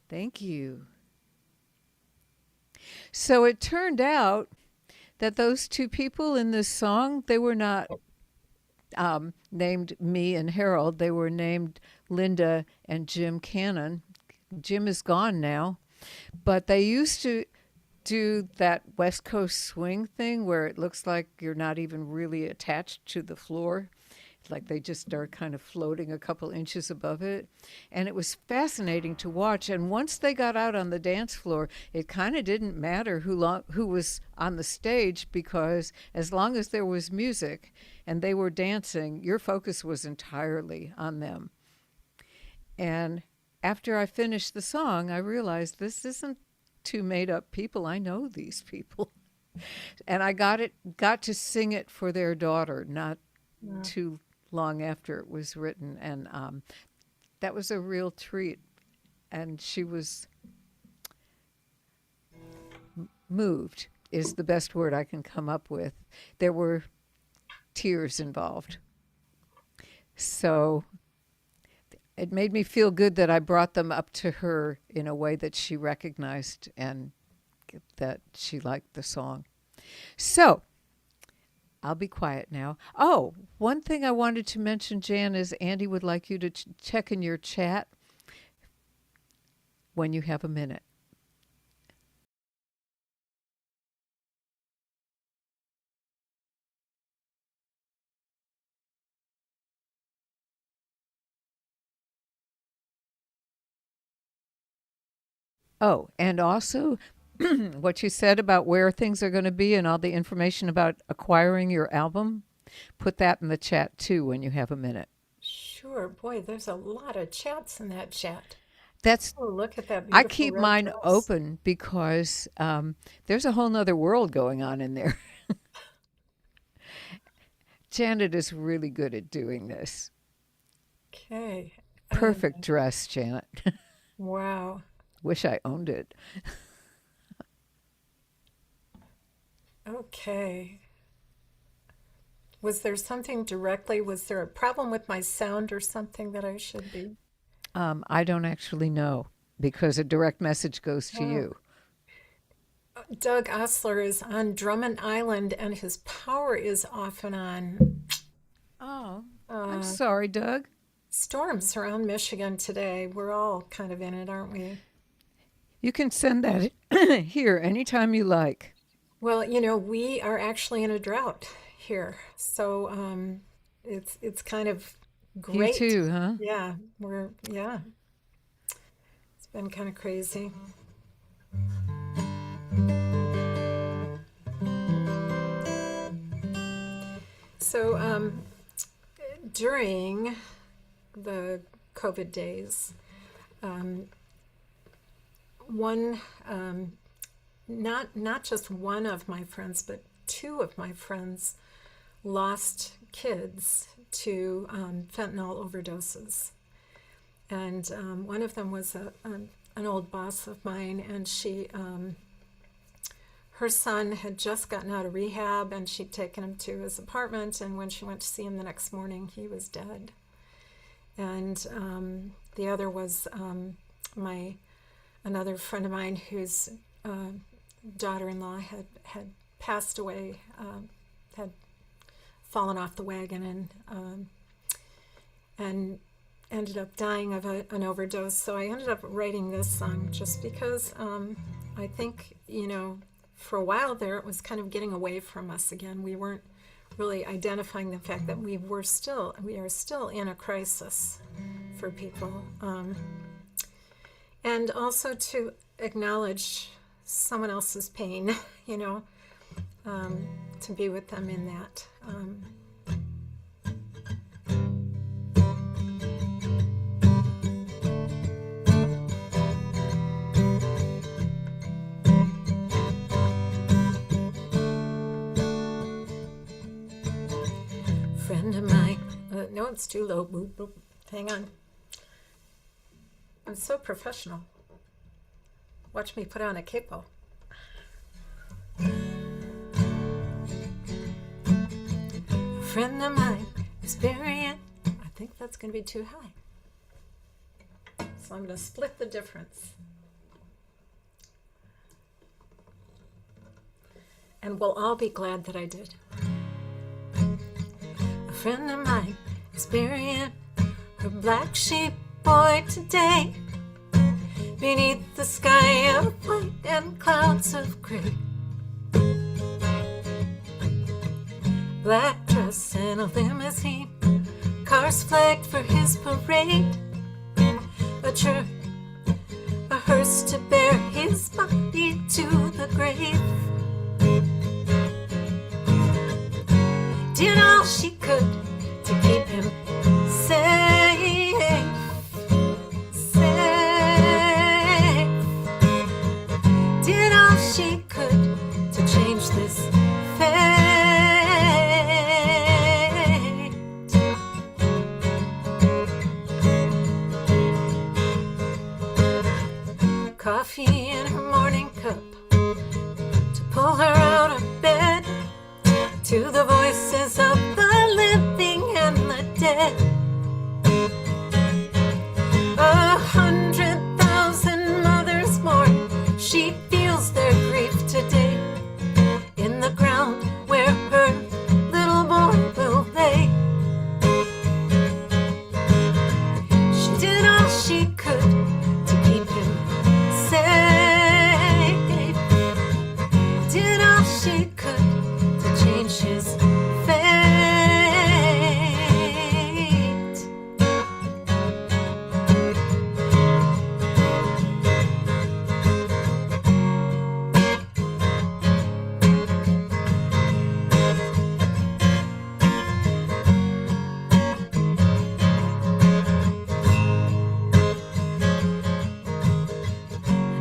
Thank you. So it turned out that those two people in this song, they were not named me and Harold. They were named Linda and Jim Cannon. Jim is gone now, but they used to do that West Coast swing thing where it looks like you're not even really attached to the floor. Like they just are kind of floating a couple inches above it. And it was fascinating to watch. And once they got out on the dance floor, it kind of didn't matter who was on the stage, because as long as there was music and they were dancing, your focus was entirely on them. And after I finished the song, I realized this isn't two made-up people. I know these people. And I got to sing it for their daughter not Yeah. too long after it was written, and that was a real treat. And she was moved is the best word I can come up with. There were tears involved. So it made me feel good that I brought them up to her in a way that she recognized and that she liked the song. So I'll be quiet now. Oh, one thing I wanted to mention, Jan, is Andy would like you to check in your chat when you have a minute. Oh, and also what you said about where things are going to be and all the information about acquiring your album, put that in the chat too when you have a minute. Sure. Boy, there's a lot of chats in that chat. That's Oh, look at that I beautiful keep red mine dress. open because there's a whole nother world going on in there. Janet is really good at doing this. Okay. Perfect dress, Janet. Wow. Wish I owned it. Okay. Was there something directly? Was there a problem with my sound or something that I should be? I don't actually know because a direct message goes to Oh. you. Doug Osler is on Drummond Island and his power is off and on. Oh, I'm sorry, Doug. Storms around Michigan today. We're all kind of in it, aren't we? You can send that here anytime you like. Well, we are actually in a drought here, so it's kind of You great. too, huh? Yeah, it's been kind of crazy. So during the COVID days, one not just one of my friends, but two of my friends lost kids to fentanyl overdoses. And one of them was an old boss of mine, and her son had just gotten out of rehab, and she'd taken him to his apartment, and when she went to see him the next morning, he was dead. And the other was another friend of mine whose daughter-in-law had passed away, had fallen off the wagon and ended up dying of an overdose. So I ended up writing this song just because I think, for a while there, it was kind of getting away from us again. We weren't really identifying the fact that we are still in a crisis for people. And also to acknowledge someone else's pain, to be with them in that. Friend of mine, no, it's too low. Boop, boop. Hang on. I'm so professional. Watch me put on a capo. A friend of mine is burying. I think that's going to be too high. So I'm going to split the difference. And we'll all be glad that I did. A friend of mine is burying her black sheep boy today, beneath the sky of white and clouds of gray. Black dress and a limousine, cars flagged for his parade, a hearse to bear his body to the grave. Did all she could to keep him safe, safe. Did all she could to change this voices of the living and the dead. 100,000 mothers mourn. She feels their grief today in the ground where her little boy will lay. She did all she could to keep him safe. Did all she could to change his fate.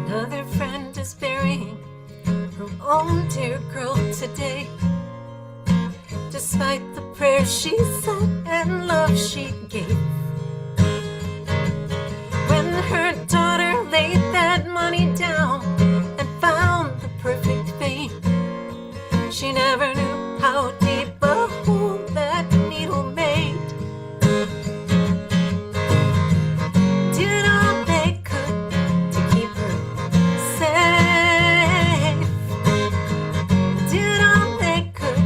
Another friend is burying her own dear girl today. Despite the prayers she said and love she gave, when her daughter laid that money down and found the perfect vein, she never knew how deep a hole that needle made. Did all they could to keep her safe. Did all they could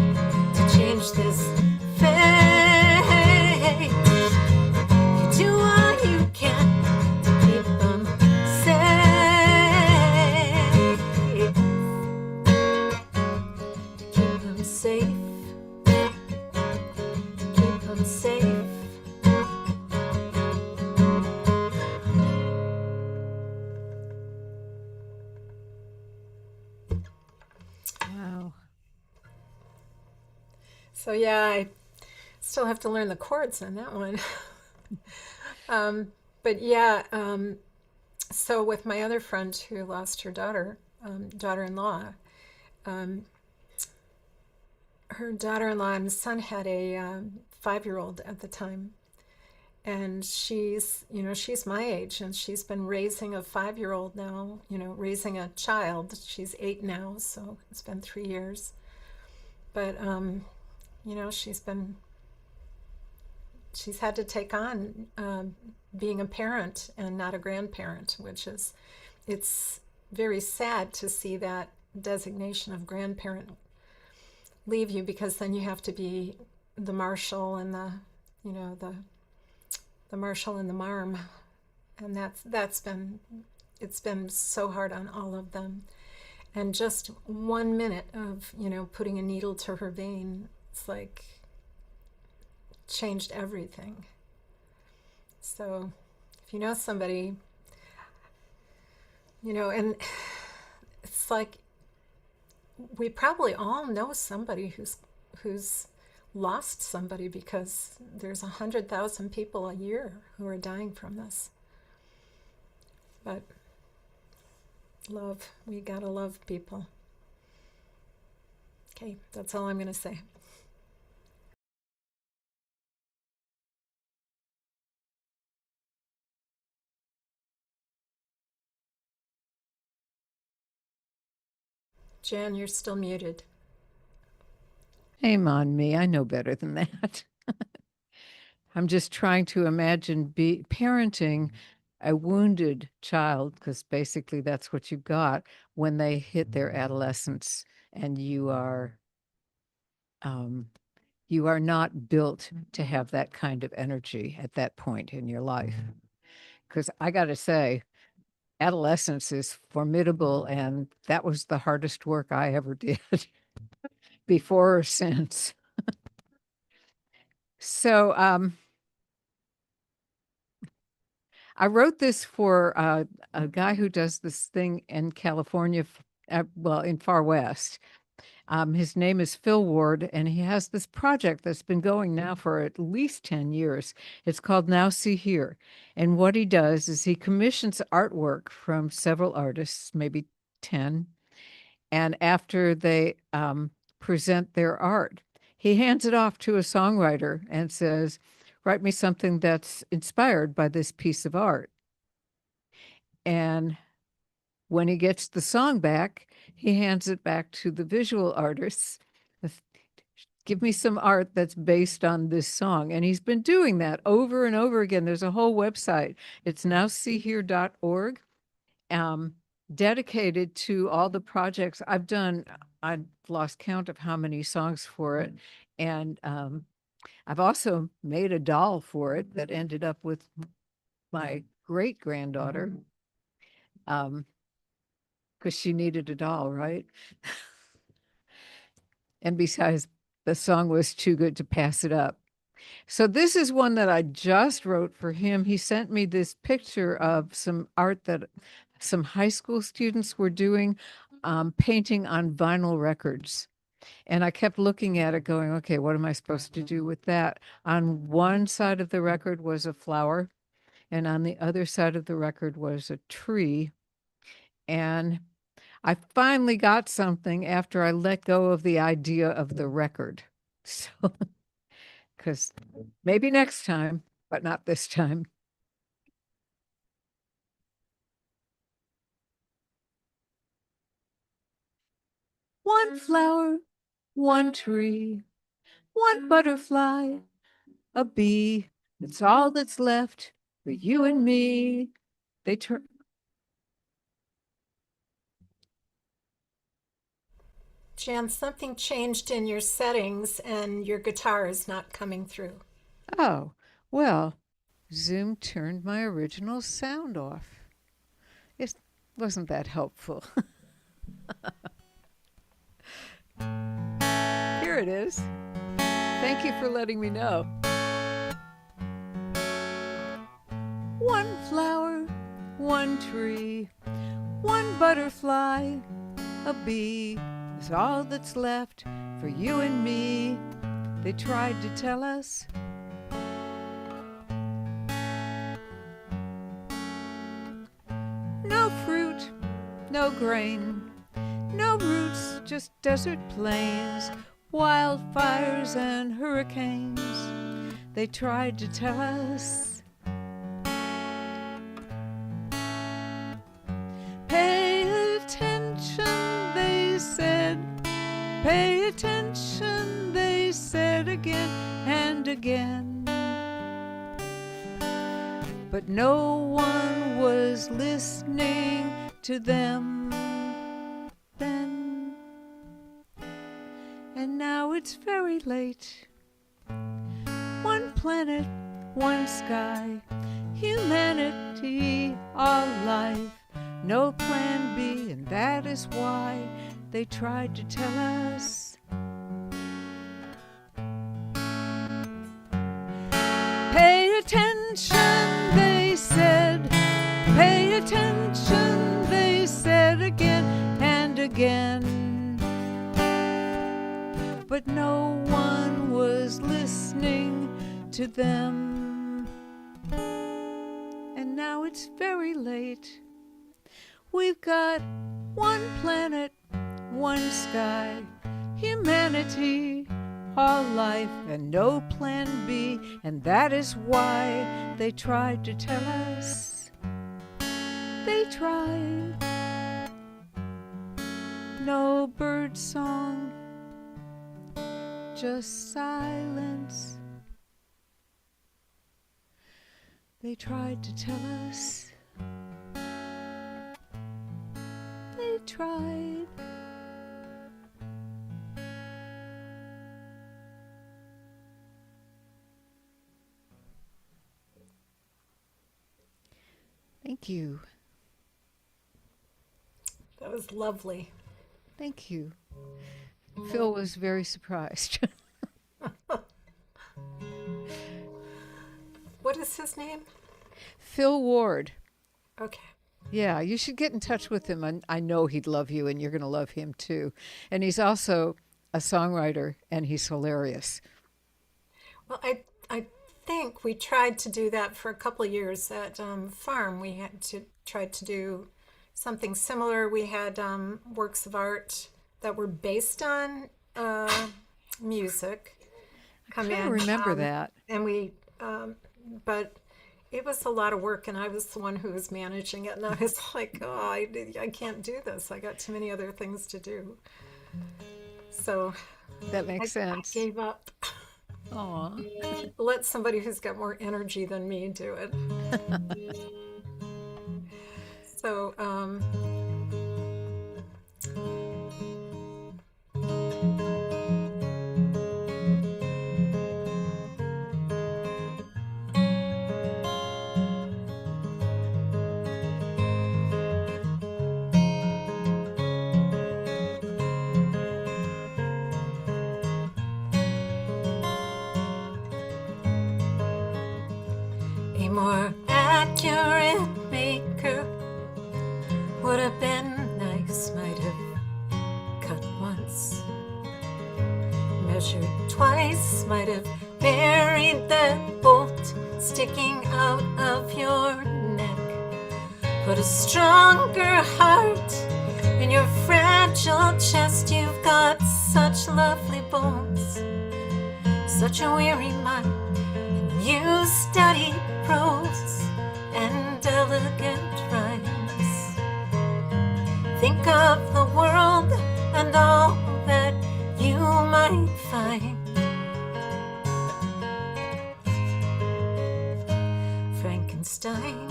to change this fate. You do all you can to keep them safe. To keep them safe. To keep them safe. Wow. So yeah, I still have to learn the chords on that one. But yeah, so with my other friend who lost her daughter-in-law, her daughter-in-law and son had a 5-year-old at the time, and she's my age, and she's been raising a 5-year-old now, raising a child. She's 8 now, so it's been 3 years. But she's had to take on being a parent and not a grandparent, it's very sad to see that designation of grandparent leave you, because then you have to be the marshal and the marshal and the marm, and it's been so hard on all of them. And just 1 minute of putting a needle to her vein, it's like changed everything. So if you know somebody, and it's like we probably all know somebody who's lost somebody, because there's 100,000 people a year who are dying from this. But love, we gotta love people. Okay, that's all I'm gonna say. Jan, you're still muted. Shame on me. I know better than that. I'm just trying to imagine parenting a wounded child, because basically that's what you got when they hit their adolescence, and you are not built to have that kind of energy at that point in your life. Because I got to say, adolescence is formidable, and that was the hardest work I ever did, before or since. So I wrote this for a guy who does this thing in California, in Far West. His name is Phil Ward, and he has this project that's been going now for at least 10 years. It's called Now See Here. And what he does is he commissions artwork from several artists, maybe 10. And after they present their art, he hands it off to a songwriter and says, write me something that's inspired by this piece of art. And when he gets the song back, he hands it back to the visual artists, give me some art that's based on this song. And he's been doing that over and over again. There's a whole website. It's nowseehere.org, dedicated to all the projects I've done. I lost count of how many songs for it. And I've also made a doll for it that ended up with my great granddaughter, because she needed a doll, right? And besides, the song was too good to pass it up. So this is one that I just wrote for him. He sent me this picture of some art that some high school students were doing, painting on vinyl records. And I kept looking at it going, okay, what am I supposed to do with that? On one side of the record was a flower, and on the other side of the record was a tree. And I finally got something after I let go of the idea of the record. So, because maybe next time, but not this time. One flower, one tree, one butterfly, a bee. It's all that's left for you and me. They turn. Jan, something changed in your settings and your guitar is not coming through. Oh, well, Zoom turned my original sound off. It wasn't that helpful. Here it is. Thank you for letting me know. One flower, one tree, one butterfly, a bee is all that's left for you and me. They tried to tell us. No fruit, no grain, no roots, just desert plains, wildfires and hurricanes. They tried to tell us. Pay attention, they said. Pay attention, they said again and again. But no one was listening to them then. And now it's very late. One planet, one sky, humanity, all life, no plan B, and that is why they tried to tell us. Pay attention, they said. Pay attention, they said again and again. But no one was listening to them. And now it's very late. We've got one planet, one sky, humanity, all life, and no plan B, and that is why they tried to tell us. They tried. No bird song, just silence. They tried to tell us. They tried. Thank you. That was lovely. Thank you. Phil was very surprised. What is his name? Phil Ward. Okay. Yeah, you should get in touch with him. I know he'd love you, and you're going to love him too. And he's also a songwriter, and he's hilarious. Well, I think we tried to do that for a couple of years at Farm. We had to try to do something similar. We had works of art that were based on music come in. I remember that. And we, but it was a lot of work, and I was the one who was managing it, and I was like, oh, I can't do this. I got too many other things to do. So That makes I sense. gave up. Aw. Let somebody who's got more energy than me do it. So, a more accurate maker would have been nice, might have cut once, measured twice, might have buried that bolt sticking out of your neck, put a stronger heart in your fragile chest. You've got such lovely bones, such a weary mind. You study prose and elegant rhymes. Think of the world and all that you might find. Frankenstein.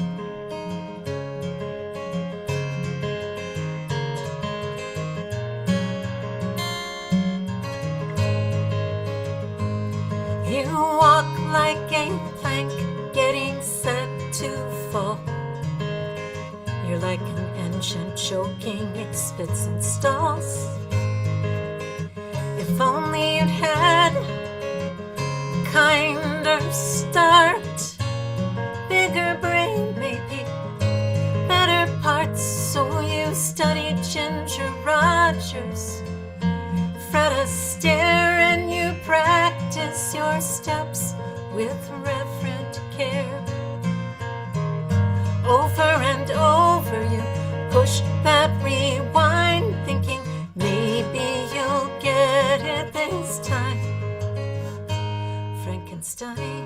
You walk like a plank getting set to fall. You're like an engine choking, it spits and stalls. If only you'd had a kinder start, bigger brain maybe, better parts. So you studied Ginger Rogers, Fred Astaire, and you practice your steps with reverent care. Over and over you push that rewind, thinking maybe you'll get it this time. Frankenstein.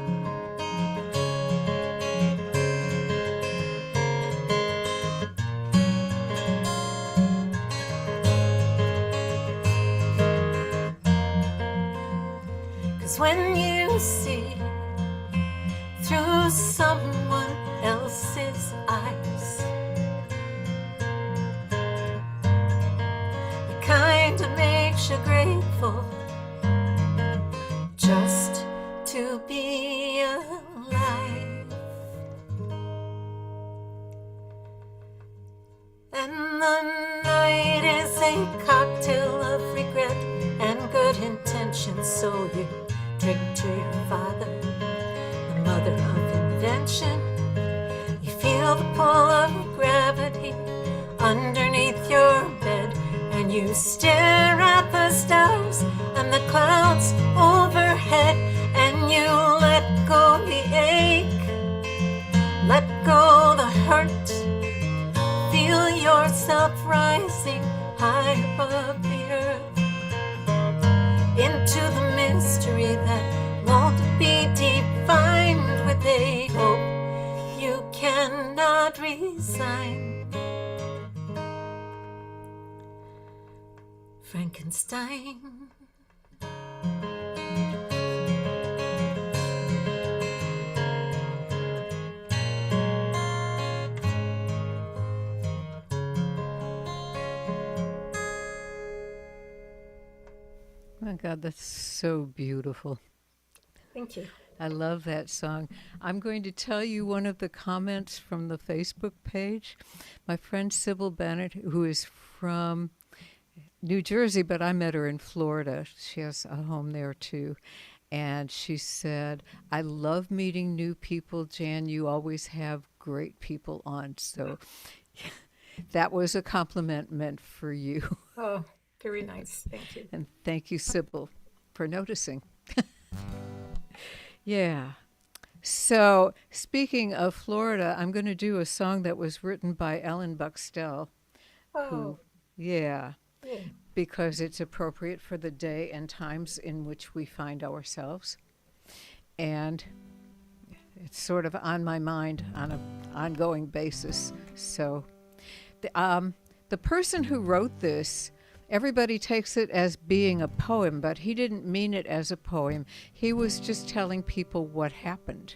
When you see through someone else's eyes, it kind of makes you grateful just to be alive. And the night is a cocktail of regret and good intentions, so you drink to your father, the mother of invention. You feel the pull of gravity underneath your bed, and you stare at the stars and the clouds overhead, and you let go the ache, let go the hurt, feel yourself rising high above the earth, into the mystery that won't be defined with a hope you cannot resign. Frankenstein. Oh, God, that's so beautiful. Thank you. I love that song. I'm going to tell you one of the comments from the Facebook page. My friend Sybil Bennett, who is from New Jersey, but I met her in Florida. She has a home there too. And she said, I love meeting new people, Jan. You always have great people on. So that was a compliment meant for you. Oh, very nice. Thank you. And thank you, Sybil, for noticing. Yeah. So, speaking of Florida, I'm going to do a song that was written by Ellen Buxtell. Oh, Yeah, yeah. because it's appropriate for the day and times in which we find ourselves. And it's sort of on my mind on an ongoing basis. So, the person who wrote this everybody takes it as being a poem, but he didn't mean it as a poem. He was just telling people what happened.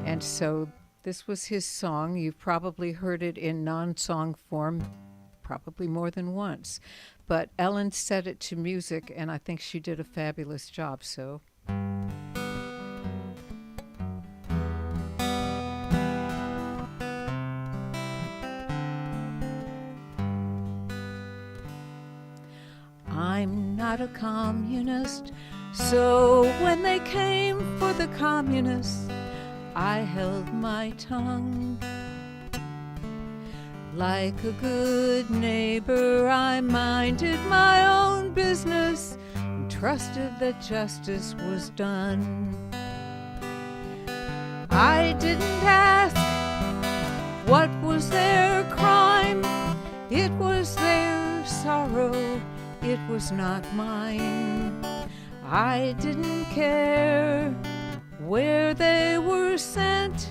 And so this was his song. You've probably heard it in non-song form, probably more than once. But Ellen set it to music, and I think she did a fabulous job, so... I'm not a communist, so when they came for the communists, I held my tongue. Like a good neighbor, I minded my own business and trusted that justice was done. I didn't ask what was their crime, it was their sorrow. It was not mine. I didn't care where they were sent.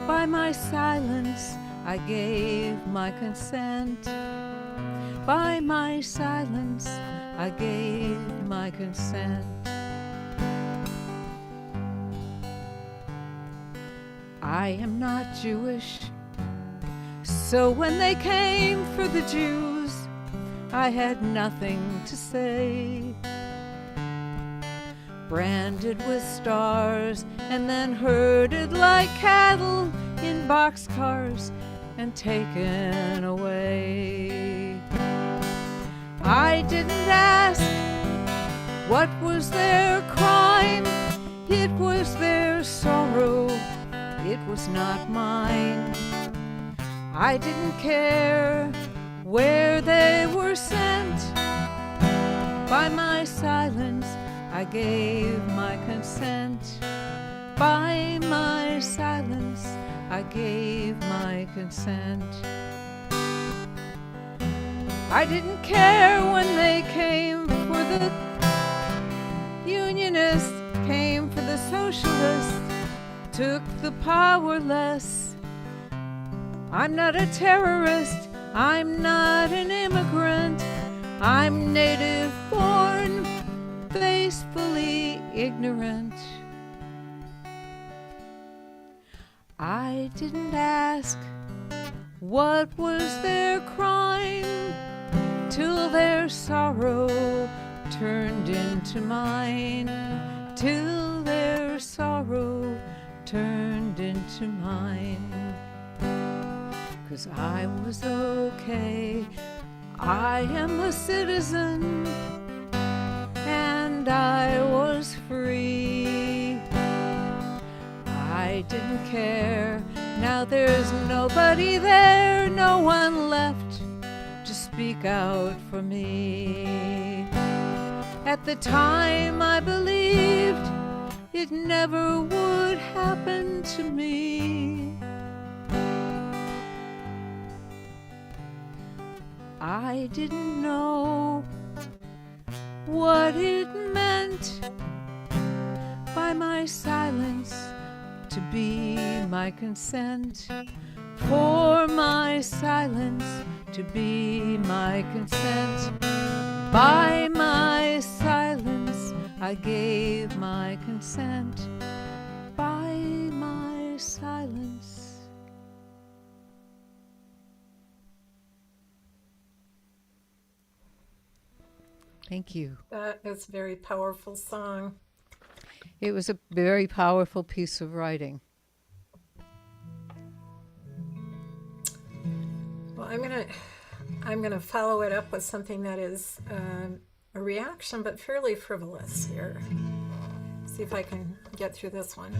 By my silence, I gave my consent. By my silence, I gave my consent. I am not Jewish, so when they came for the Jews, I had nothing to say. Branded with stars and then herded like cattle in boxcars and taken away. I didn't ask what was their crime, it was their sorrow, it was not mine. I didn't care where they were sent. By my silence, I gave my consent. By my silence, I gave my consent. I didn't care when they came for the Unionists, came for the Socialists, took the powerless. I'm not a terrorist, I'm not an immigrant, I'm native born, faithfully ignorant. I didn't ask what was their crime till their sorrow turned into mine, till their sorrow turned into mine. 'Cause I was okay, I am a citizen, and I was free. I didn't care, now there's nobody there, no one left to speak out for me. At the time I believed it never would happen to me. I didn't know what it meant by my silence to be my consent, for my silence to be my consent. By my silence I gave my consent. By my silence. Thank you. That is a very powerful song. It was a very powerful piece of writing. Well, I'm gonna follow it up with something that is a reaction, but fairly frivolous here. See if I can get through this one.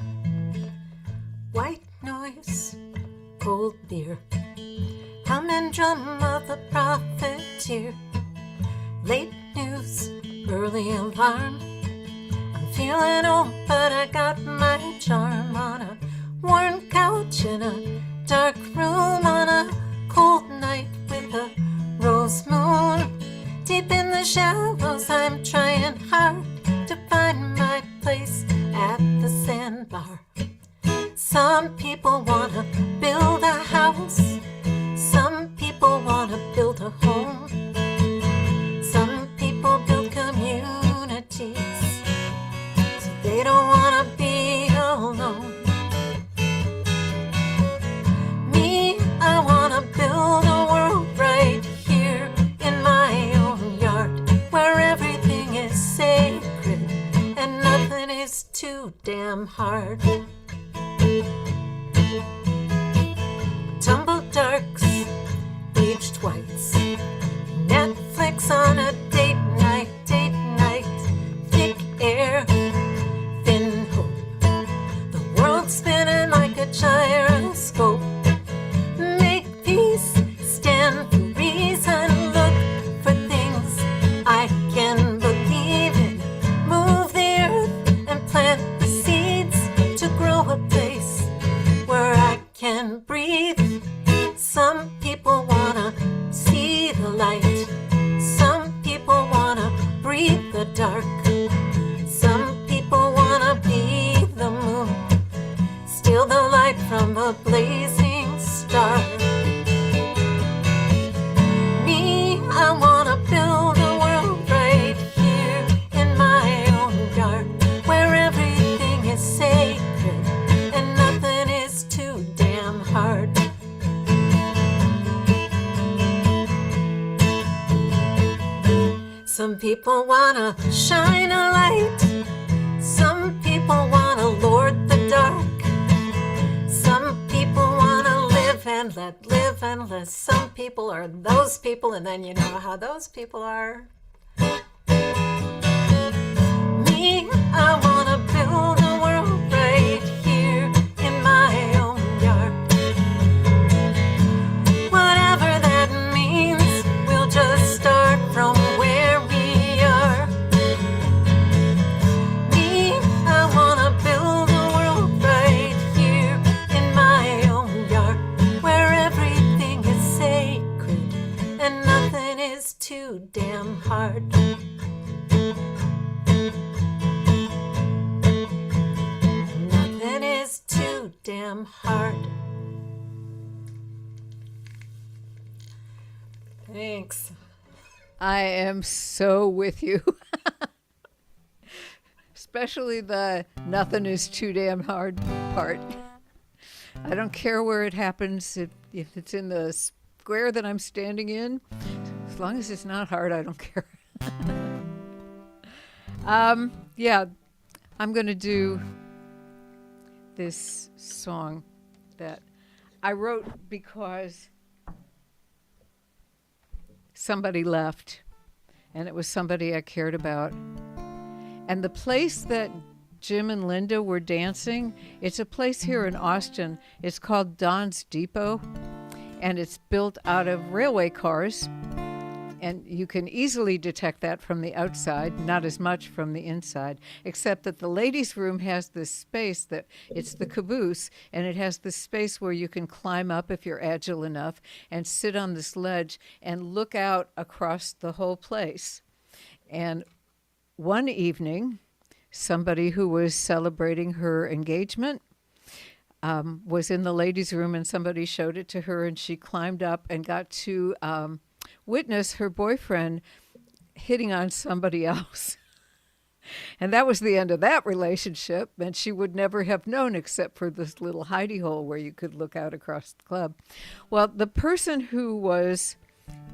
White noise, cold beer, hum and drum of the profiteer. Late news, early alarm. I'm feeling old, but I got my charm. On a worn couch in a dark room, on a cold night with a rose moon. Deep in the shallows, I'm trying hard to find my place at the sandbar. Some people wanna build a house, some people wanna build a home. They don't wanna be alone. Me, I wanna build a world right here in my own yard, where everything is sacred and nothing is too damn hard. Tumble darks, bleached whites, Netflix on a date night, thick air, thin hope. The world's spinning like a gyroscope. Make peace, stand for reason, look for things I can believe in. Move the earth and plant the seeds to grow a place where I can breathe. Some people wanna see the light. Some people wanna breathe the dark. Some people wanna be the moon, steal the light from a blazing star. Me, I wanna build a world right here in my own yard, where everything is sacred and nothing is too damn hard. Some people wanna shine a light. Some people wanna lord the dark. Some people wanna live and let live endless. Some people are those people, and then you know how those people are. Me, I wanna build a world right here in my own yard. Whatever that means, we'll just start from where we are. Me, I wanna build a world right here in my own yard, where everything is sacred and nothing is too damn hard. Nothing is too damn hard. Thanks. I am so with you. Especially the nothing is too damn hard part. I don't care where it happens. If it's in the square that I'm standing in, as long as it's not hard, I don't care. Yeah, I'm going to do this song that I wrote because somebody left, and it was somebody I cared about. And the place that Jim and Linda were dancing, it's a place here in Austin. It's called Don's Depot, and it's built out of railway cars. And you can easily detect that from the outside, not as much from the inside, except that the ladies' room has this space that it's the caboose, and it has this space where you can climb up if you're agile enough and sit on this ledge and look out across the whole place. And one evening, somebody who was celebrating her engagement was in the ladies' room, and somebody showed it to her, and she climbed up and got to witness her boyfriend hitting on somebody else. And that was the end of that relationship, and she would never have known except for this little hidey hole where you could look out across the club. Well, the person who was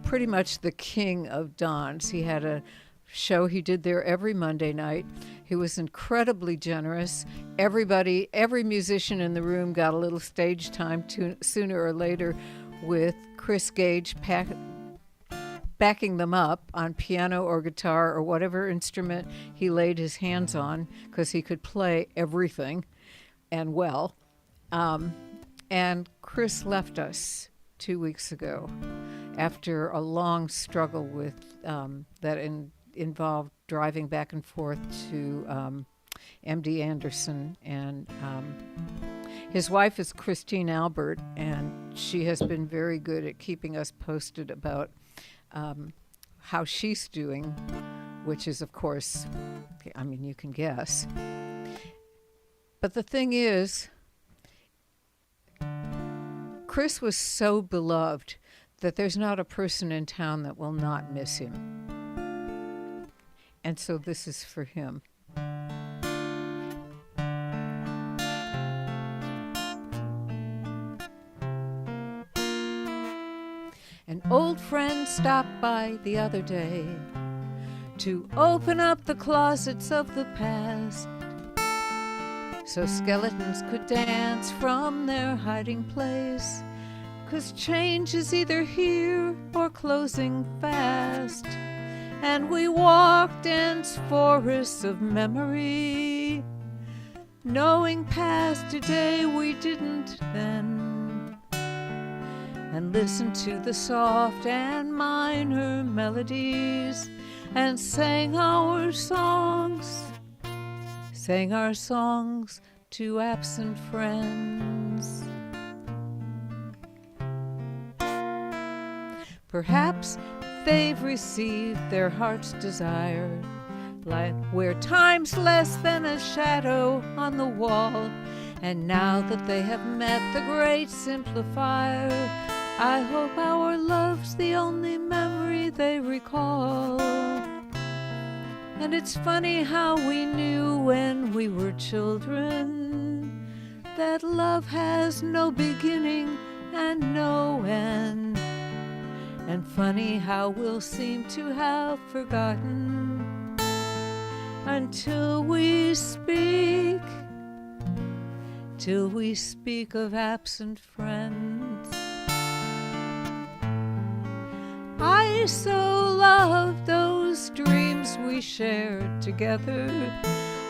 pretty much the king of Don's, he had a show he did there every Monday night. He was incredibly generous. Everybody, every musician in the room got a little stage time sooner or later, with Chris Gage backing them up on piano or guitar or whatever instrument he laid his hands on, because he could play everything and well. And Chris left us 2 weeks ago after a long struggle with that involved driving back and forth to MD Anderson. And his wife is Christine Albert, and she has been very good at keeping us posted about how she's doing, which is, of course, I mean, you can guess. But the thing is, Chris was so beloved that there's not a person in town that will not miss him. And so this is for him. An old friend stopped by the other day to open up the closets of the past so skeletons could dance from their hiding place. 'Cause change is either here or closing fast. And we walked dense forests of memory, knowing past today we didn't then, and listened to the soft and minor melodies and sang our songs to absent friends. Perhaps they've received their heart's desire, like where time's less than a shadow on the wall. And now that they have met the great simplifier, I hope our love's the only memory they recall. And it's funny how we knew when we were children that love has no beginning and no end. And funny how we'll seem to have forgotten until we speak of absent friends. I so love those dreams we shared together.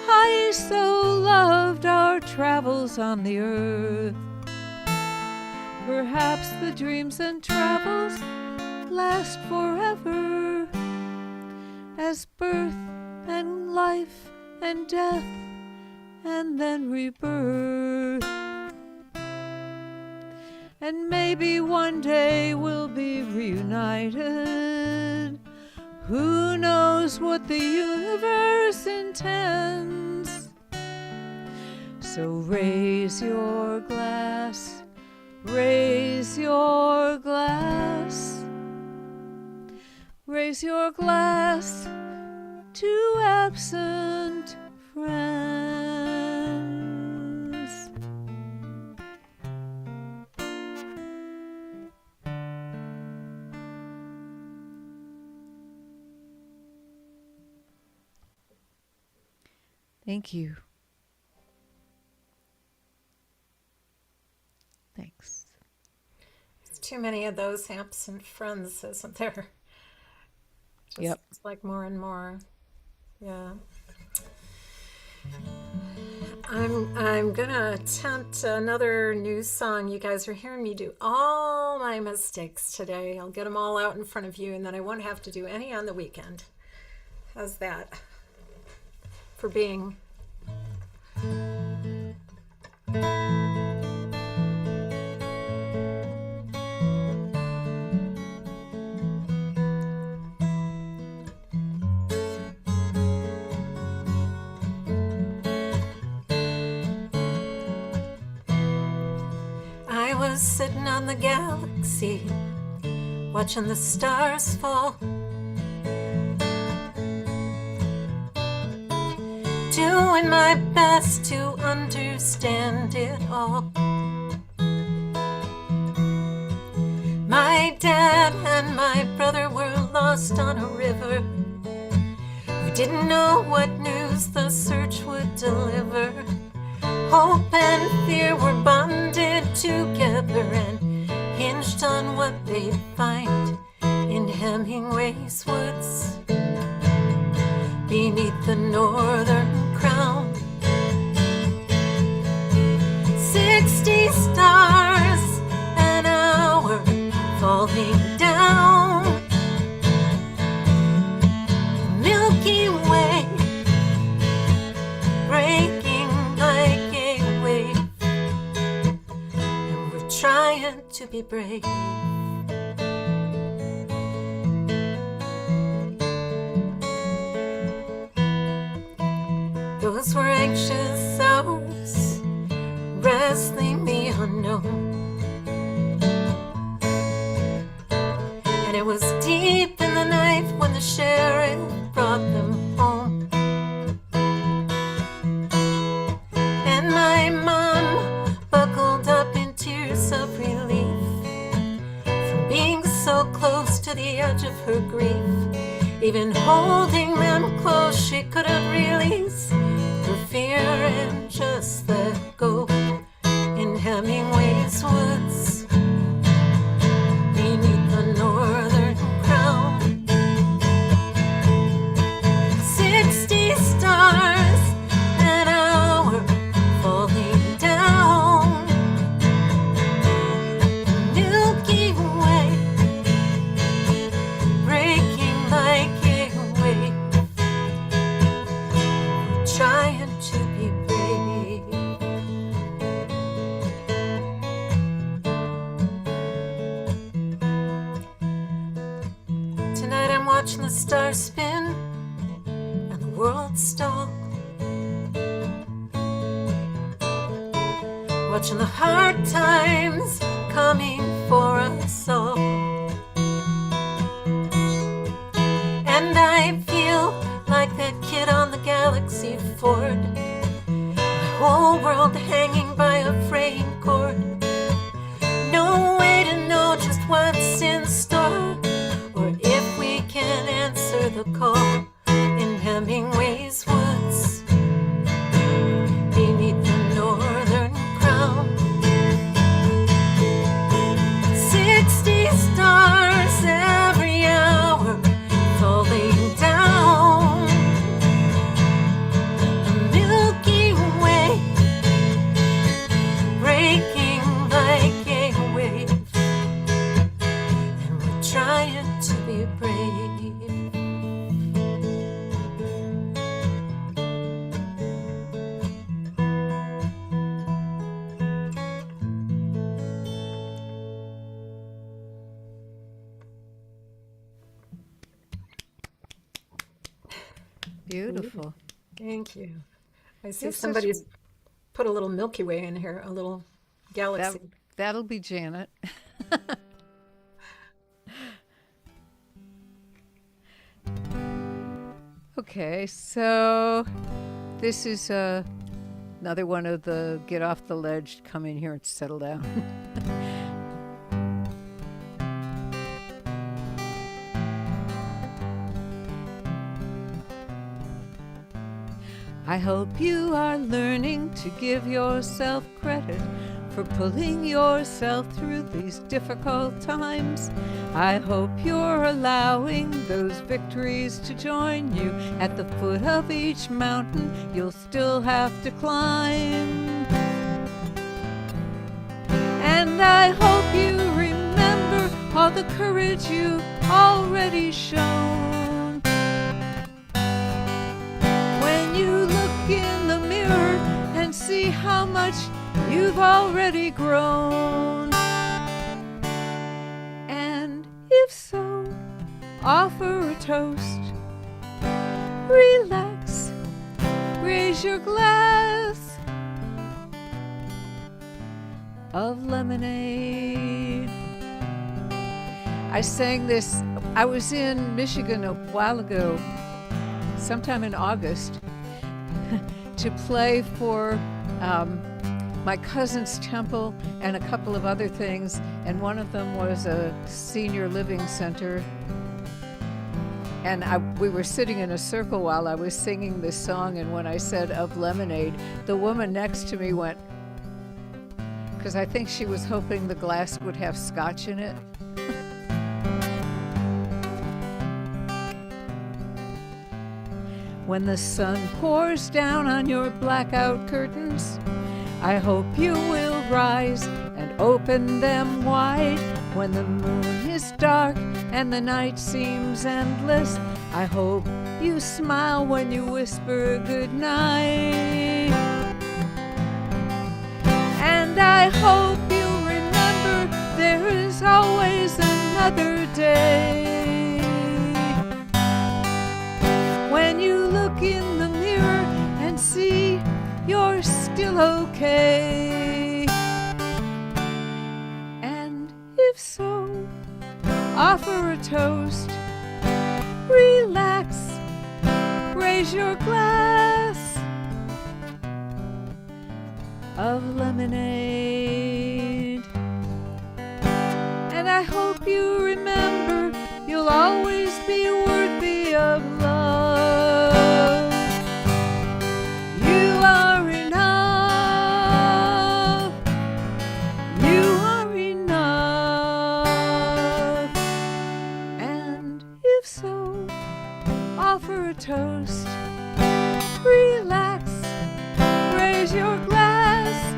I so loved our travels on the earth. Perhaps the dreams and travels last forever, as birth and life and death and then rebirth. And maybe one day we'll be reunited. Who knows what the universe intends? So raise your glass, raise your glass, raise your glass to absent friends. Thank you. Thanks. There's too many of those absent friends, isn't there? Yep. It's like more and more. Yeah. I'm gonna attempt another new song. You guys are hearing me do all my mistakes today. I'll get them all out in front of you, and then I won't have to do any on the weekend. How's that? For being I was sitting on the galaxy, watching the stars fall, doing my best to understand it all. My dad and my brother were lost on a river. We didn't know what news the search would deliver. Hope and fear were bonded together and hinged on what they'd find in Hemingway's woods beneath the northern crown. 60 stars an hour falling down, Milky Way breaking like a wave, and we're trying to be brave. Those were anxious hours, wrestling the unknown. And it was deep in the night when the sheriff brought them home. And my mom buckled up in tears of relief, edge of her grief. Even holding them close, she couldn't release her fear and just let go. In Hemingway's woods, beneath the northern crown, 60 stars an hour falling down. Milky Way breaking like a wave, trying to be brave. Tonight I'm watching the stars spin and the world stall, watching the hard times coming for us all. And I feel like that kid on the Galaxy Ford, my whole world hanging by a fraying cord. No way to know just what's in store, or if we can answer the call. In Hemingway's woods, beneath the northern crown, 60 stars every hour falling down. The Milky Way breaking like a wave, and we're trying to be brave. Beautiful. Thank you. I see It's such- somebody's put a little Milky Way in here, a little galaxy. That'll be Janet. Okay, so this is another one of the get off the ledge, come in here and settle down. I hope you are learning to give yourself credit for pulling yourself through these difficult times. I hope you're allowing those victories to join you at the foot of each mountain you'll still have to climb. And I hope you remember all the courage you've already shown. When you look in the mirror and see how much you've already grown. And if so, offer a toast. Relax, raise your glass of lemonade. I sang this, I was in Michigan a while ago, sometime in August, to play for my cousin's temple and a couple of other things, and one of them was a senior living center. And we were sitting in a circle while I was singing this song, and when I said of lemonade, the woman next to me went, because I think she was hoping the glass would have scotch in it. When the sun pours down on your blackout curtains, I hope you will rise and open them wide. When the moon is dark and the night seems endless, I hope you smile when you whisper goodnight. And I hope you remember there is always another day. When you look in the mirror and see you're still okay. And if so, offer a toast. Relax, raise your glass of lemonade. And I hope you remember you'll me worthy of love. You are enough. You are enough. And if so, offer a toast. Relax, raise your glass.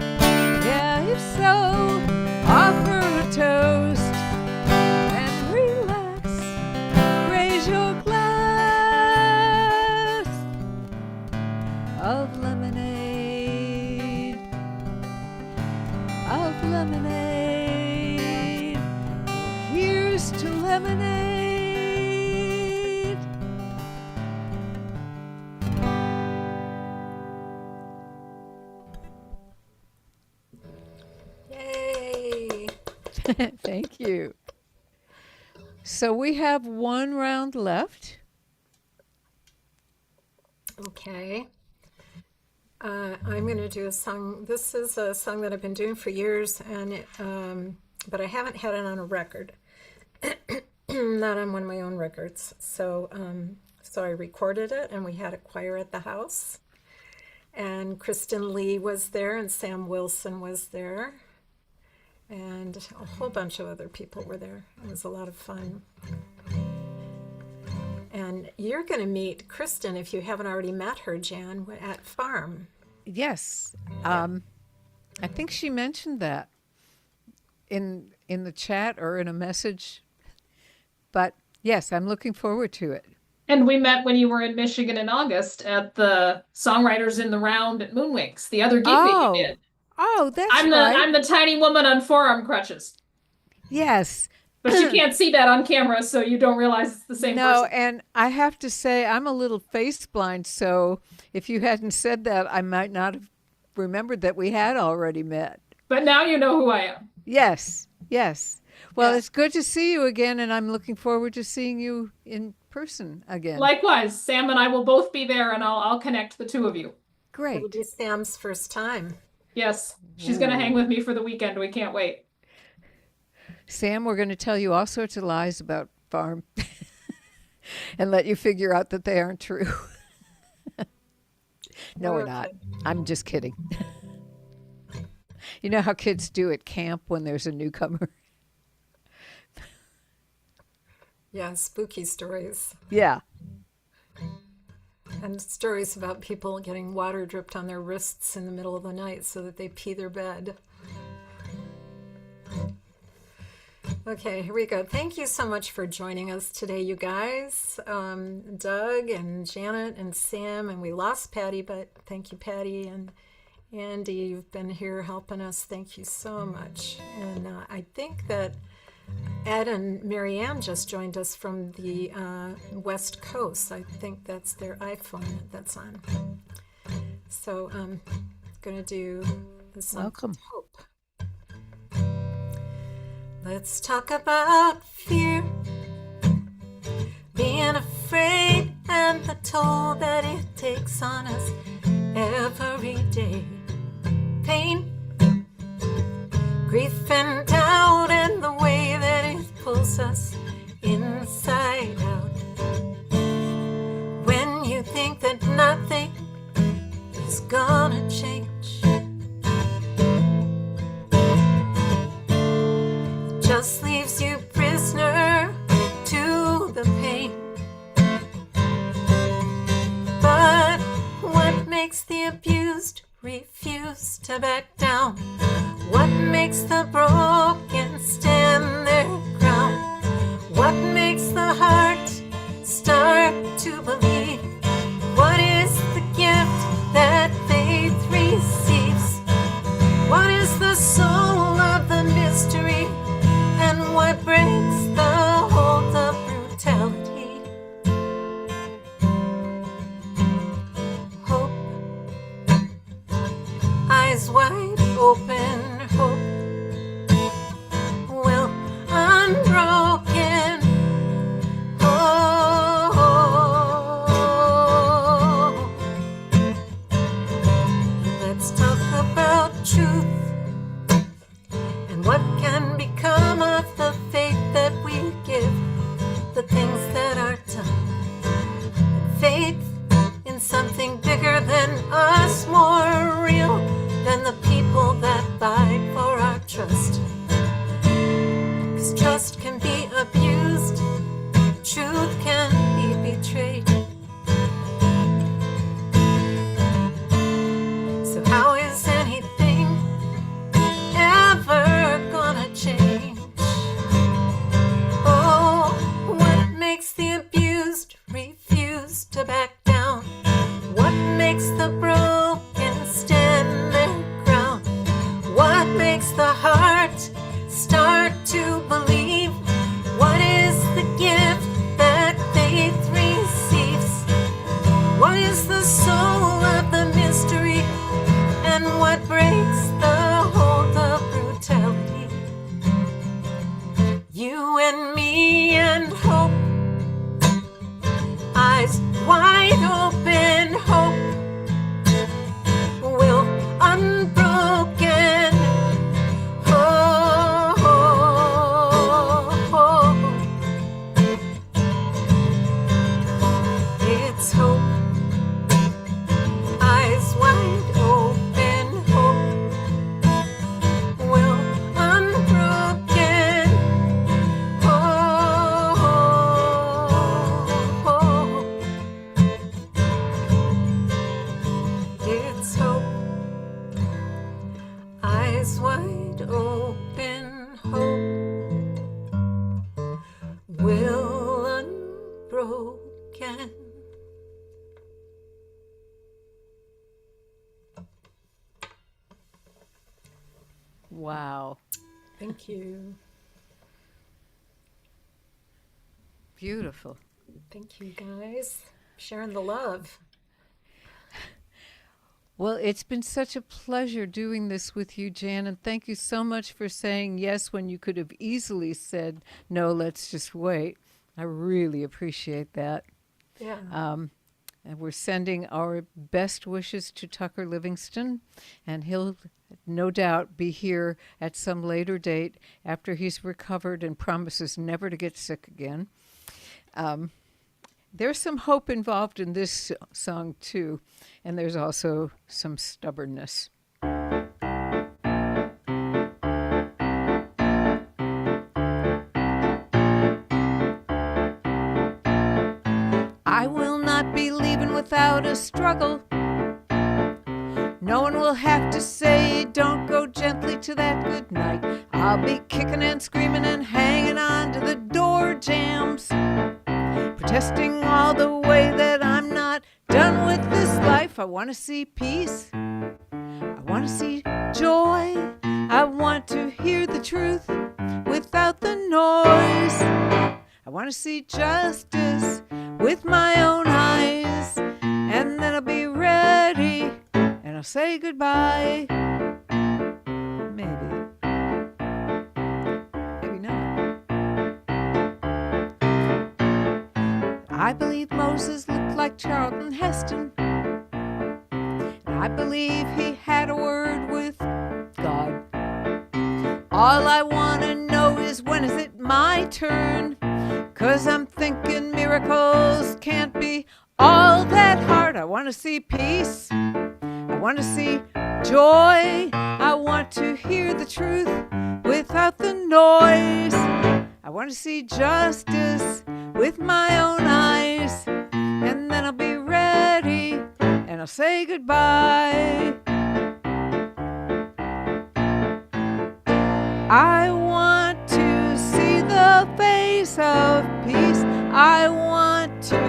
Yeah, if so, offer a toast. And relax, raise your glass of lemonade, of lemonade. Here's to lemonade. Yay! Thank you. So we have one round left. Okay. I'm going to do a song. This is a song that I've been doing for years, and but I haven't had it on a record, not on one of my own records. So I recorded it, and we had a choir at the house, and Kristen Lee was there, and Sam Wilson was there, and a whole bunch of other people were there. It was a lot of fun. And you're going to meet Kristen, if you haven't already met her, Jan, at Farm. Yes. I think she mentioned that in the chat or in a message. But yes, I'm looking forward to it. And we met when you were in Michigan in August at the Songwriters in the Round at Moonwinks, the other gig that you did. Oh, that's I'm the tiny woman on forearm crutches. Yes. But you can't see that on camera, so you don't realize it's the same No, person. and I have to say I'm a little face blind, so if you hadn't said that, I might not have remembered that we had already met. But now you know who I am. Yes, yes. Well, Yeah. It's good to see you again, and I'm looking forward to seeing you in person again. Likewise, Sam and I will both be there, and I'll connect the two of you. Great. It'll be Sam's first time. Yes, she's going to hang with me for the weekend. We can't wait. Sam, we're going to tell you all sorts of lies about Farm and let you figure out that they aren't true. No, we're not. I'm just kidding. You know how kids do at camp when there's a newcomer? Yeah, spooky stories. Yeah. And stories about people getting water dripped on their wrists in the middle of the night so that they pee their bed. Okay, here we go. Thank you so much for joining us today, you guys. Doug and Janet and Sam, and we lost Patty, but thank you, Patty, and Andy, you've been here helping us. Thank you so much. And I think that Ed and Marianne just joined us from the West Coast. I think that's their iPhone that's on. So I'm going to do the song Welcome. Hope. Let's talk about fear, being afraid, and the toll that it takes on us every day. Pain, grief, and doubt, and the way that it pulls us inside out. When you think that nothing is gonna change, just leaves you prisoner to the pain. But what makes the abused refuse to back down? What makes the broken stand their ground? What makes the heart start to believe? What is the gift that faith receives? What is the soul of the mystery? And what breaks the hold of brutality? Hope, eyes wide open, hope will unbroken. Oh, let's talk about truth and what can become of the faith that we give, the things that are eyes wide open, hope will unbroken. Wow. Thank you. Beautiful. Thank you, guys. Sharing the love. Well, it's been such a pleasure doing this with you, Jan, and thank you so much for saying yes when you could have easily said, no, let's just wait. I really appreciate that. Yeah. And we're sending our best wishes to Tucker Livingston, and he'll no doubt be here at some later date after he's recovered and promises never to get sick again. There's some hope involved in this song, too, and there's also some stubbornness. I will not be leaving without a struggle. No one will have to say, don't go gently to that good night. I'll be kicking and screaming and hanging on to the door jambs, protesting all the way that I'm not done with this life. I want to see peace. I want to see joy. I want to hear the truth without the noise. I want to see justice with my own eyes, and then I'll be ready and I'll say goodbye. Maybe. Maybe not. I believe Moses looked like Charlton Heston. I believe he had a word with God. All I want to know is, when is it my turn? 'Cause I'm thinking miracles can't be all that hard. I want to see peace. I want to see joy. I want to hear the truth without the noise. I want to see justice with my own eyes, and then I'll be ready and I'll say goodbye. I want to see the face of peace. I want to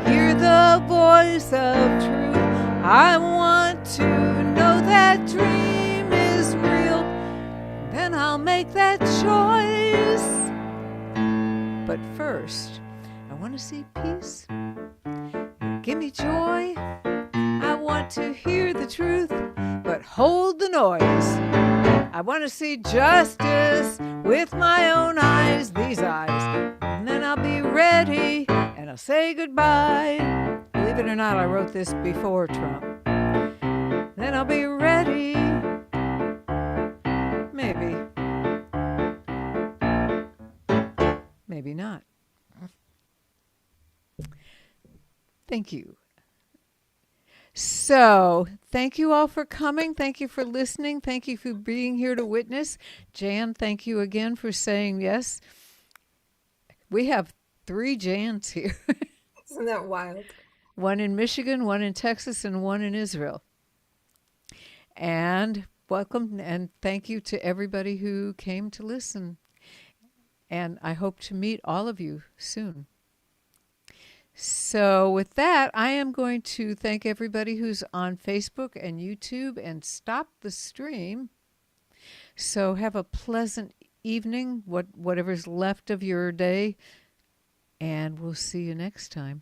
hear the voice of truth. I want to know that dream is real. Then I'll make that choice. But first, I want to see peace. Give me joy. I want to hear the truth, but hold the noise. I want to see justice with my own eyes, these eyes. And then I'll be ready and I'll say goodbye. Believe it or not, I wrote this before Trump. Then I'll be ready. Maybe. Maybe not. Thank you. So, thank you all for coming. Thank you for listening. Thank you for being here to witness. Jan, thank you again for saying yes. We have 3 Jans here. Isn't that wild? One in Michigan, one in Texas, and one in Israel. And welcome and thank you to everybody who came to listen. And I hope to meet all of you soon. So with that, I am going to thank everybody who's on Facebook and YouTube and stop the stream. So have a pleasant evening, whatever's left of your day, and we'll see you next time.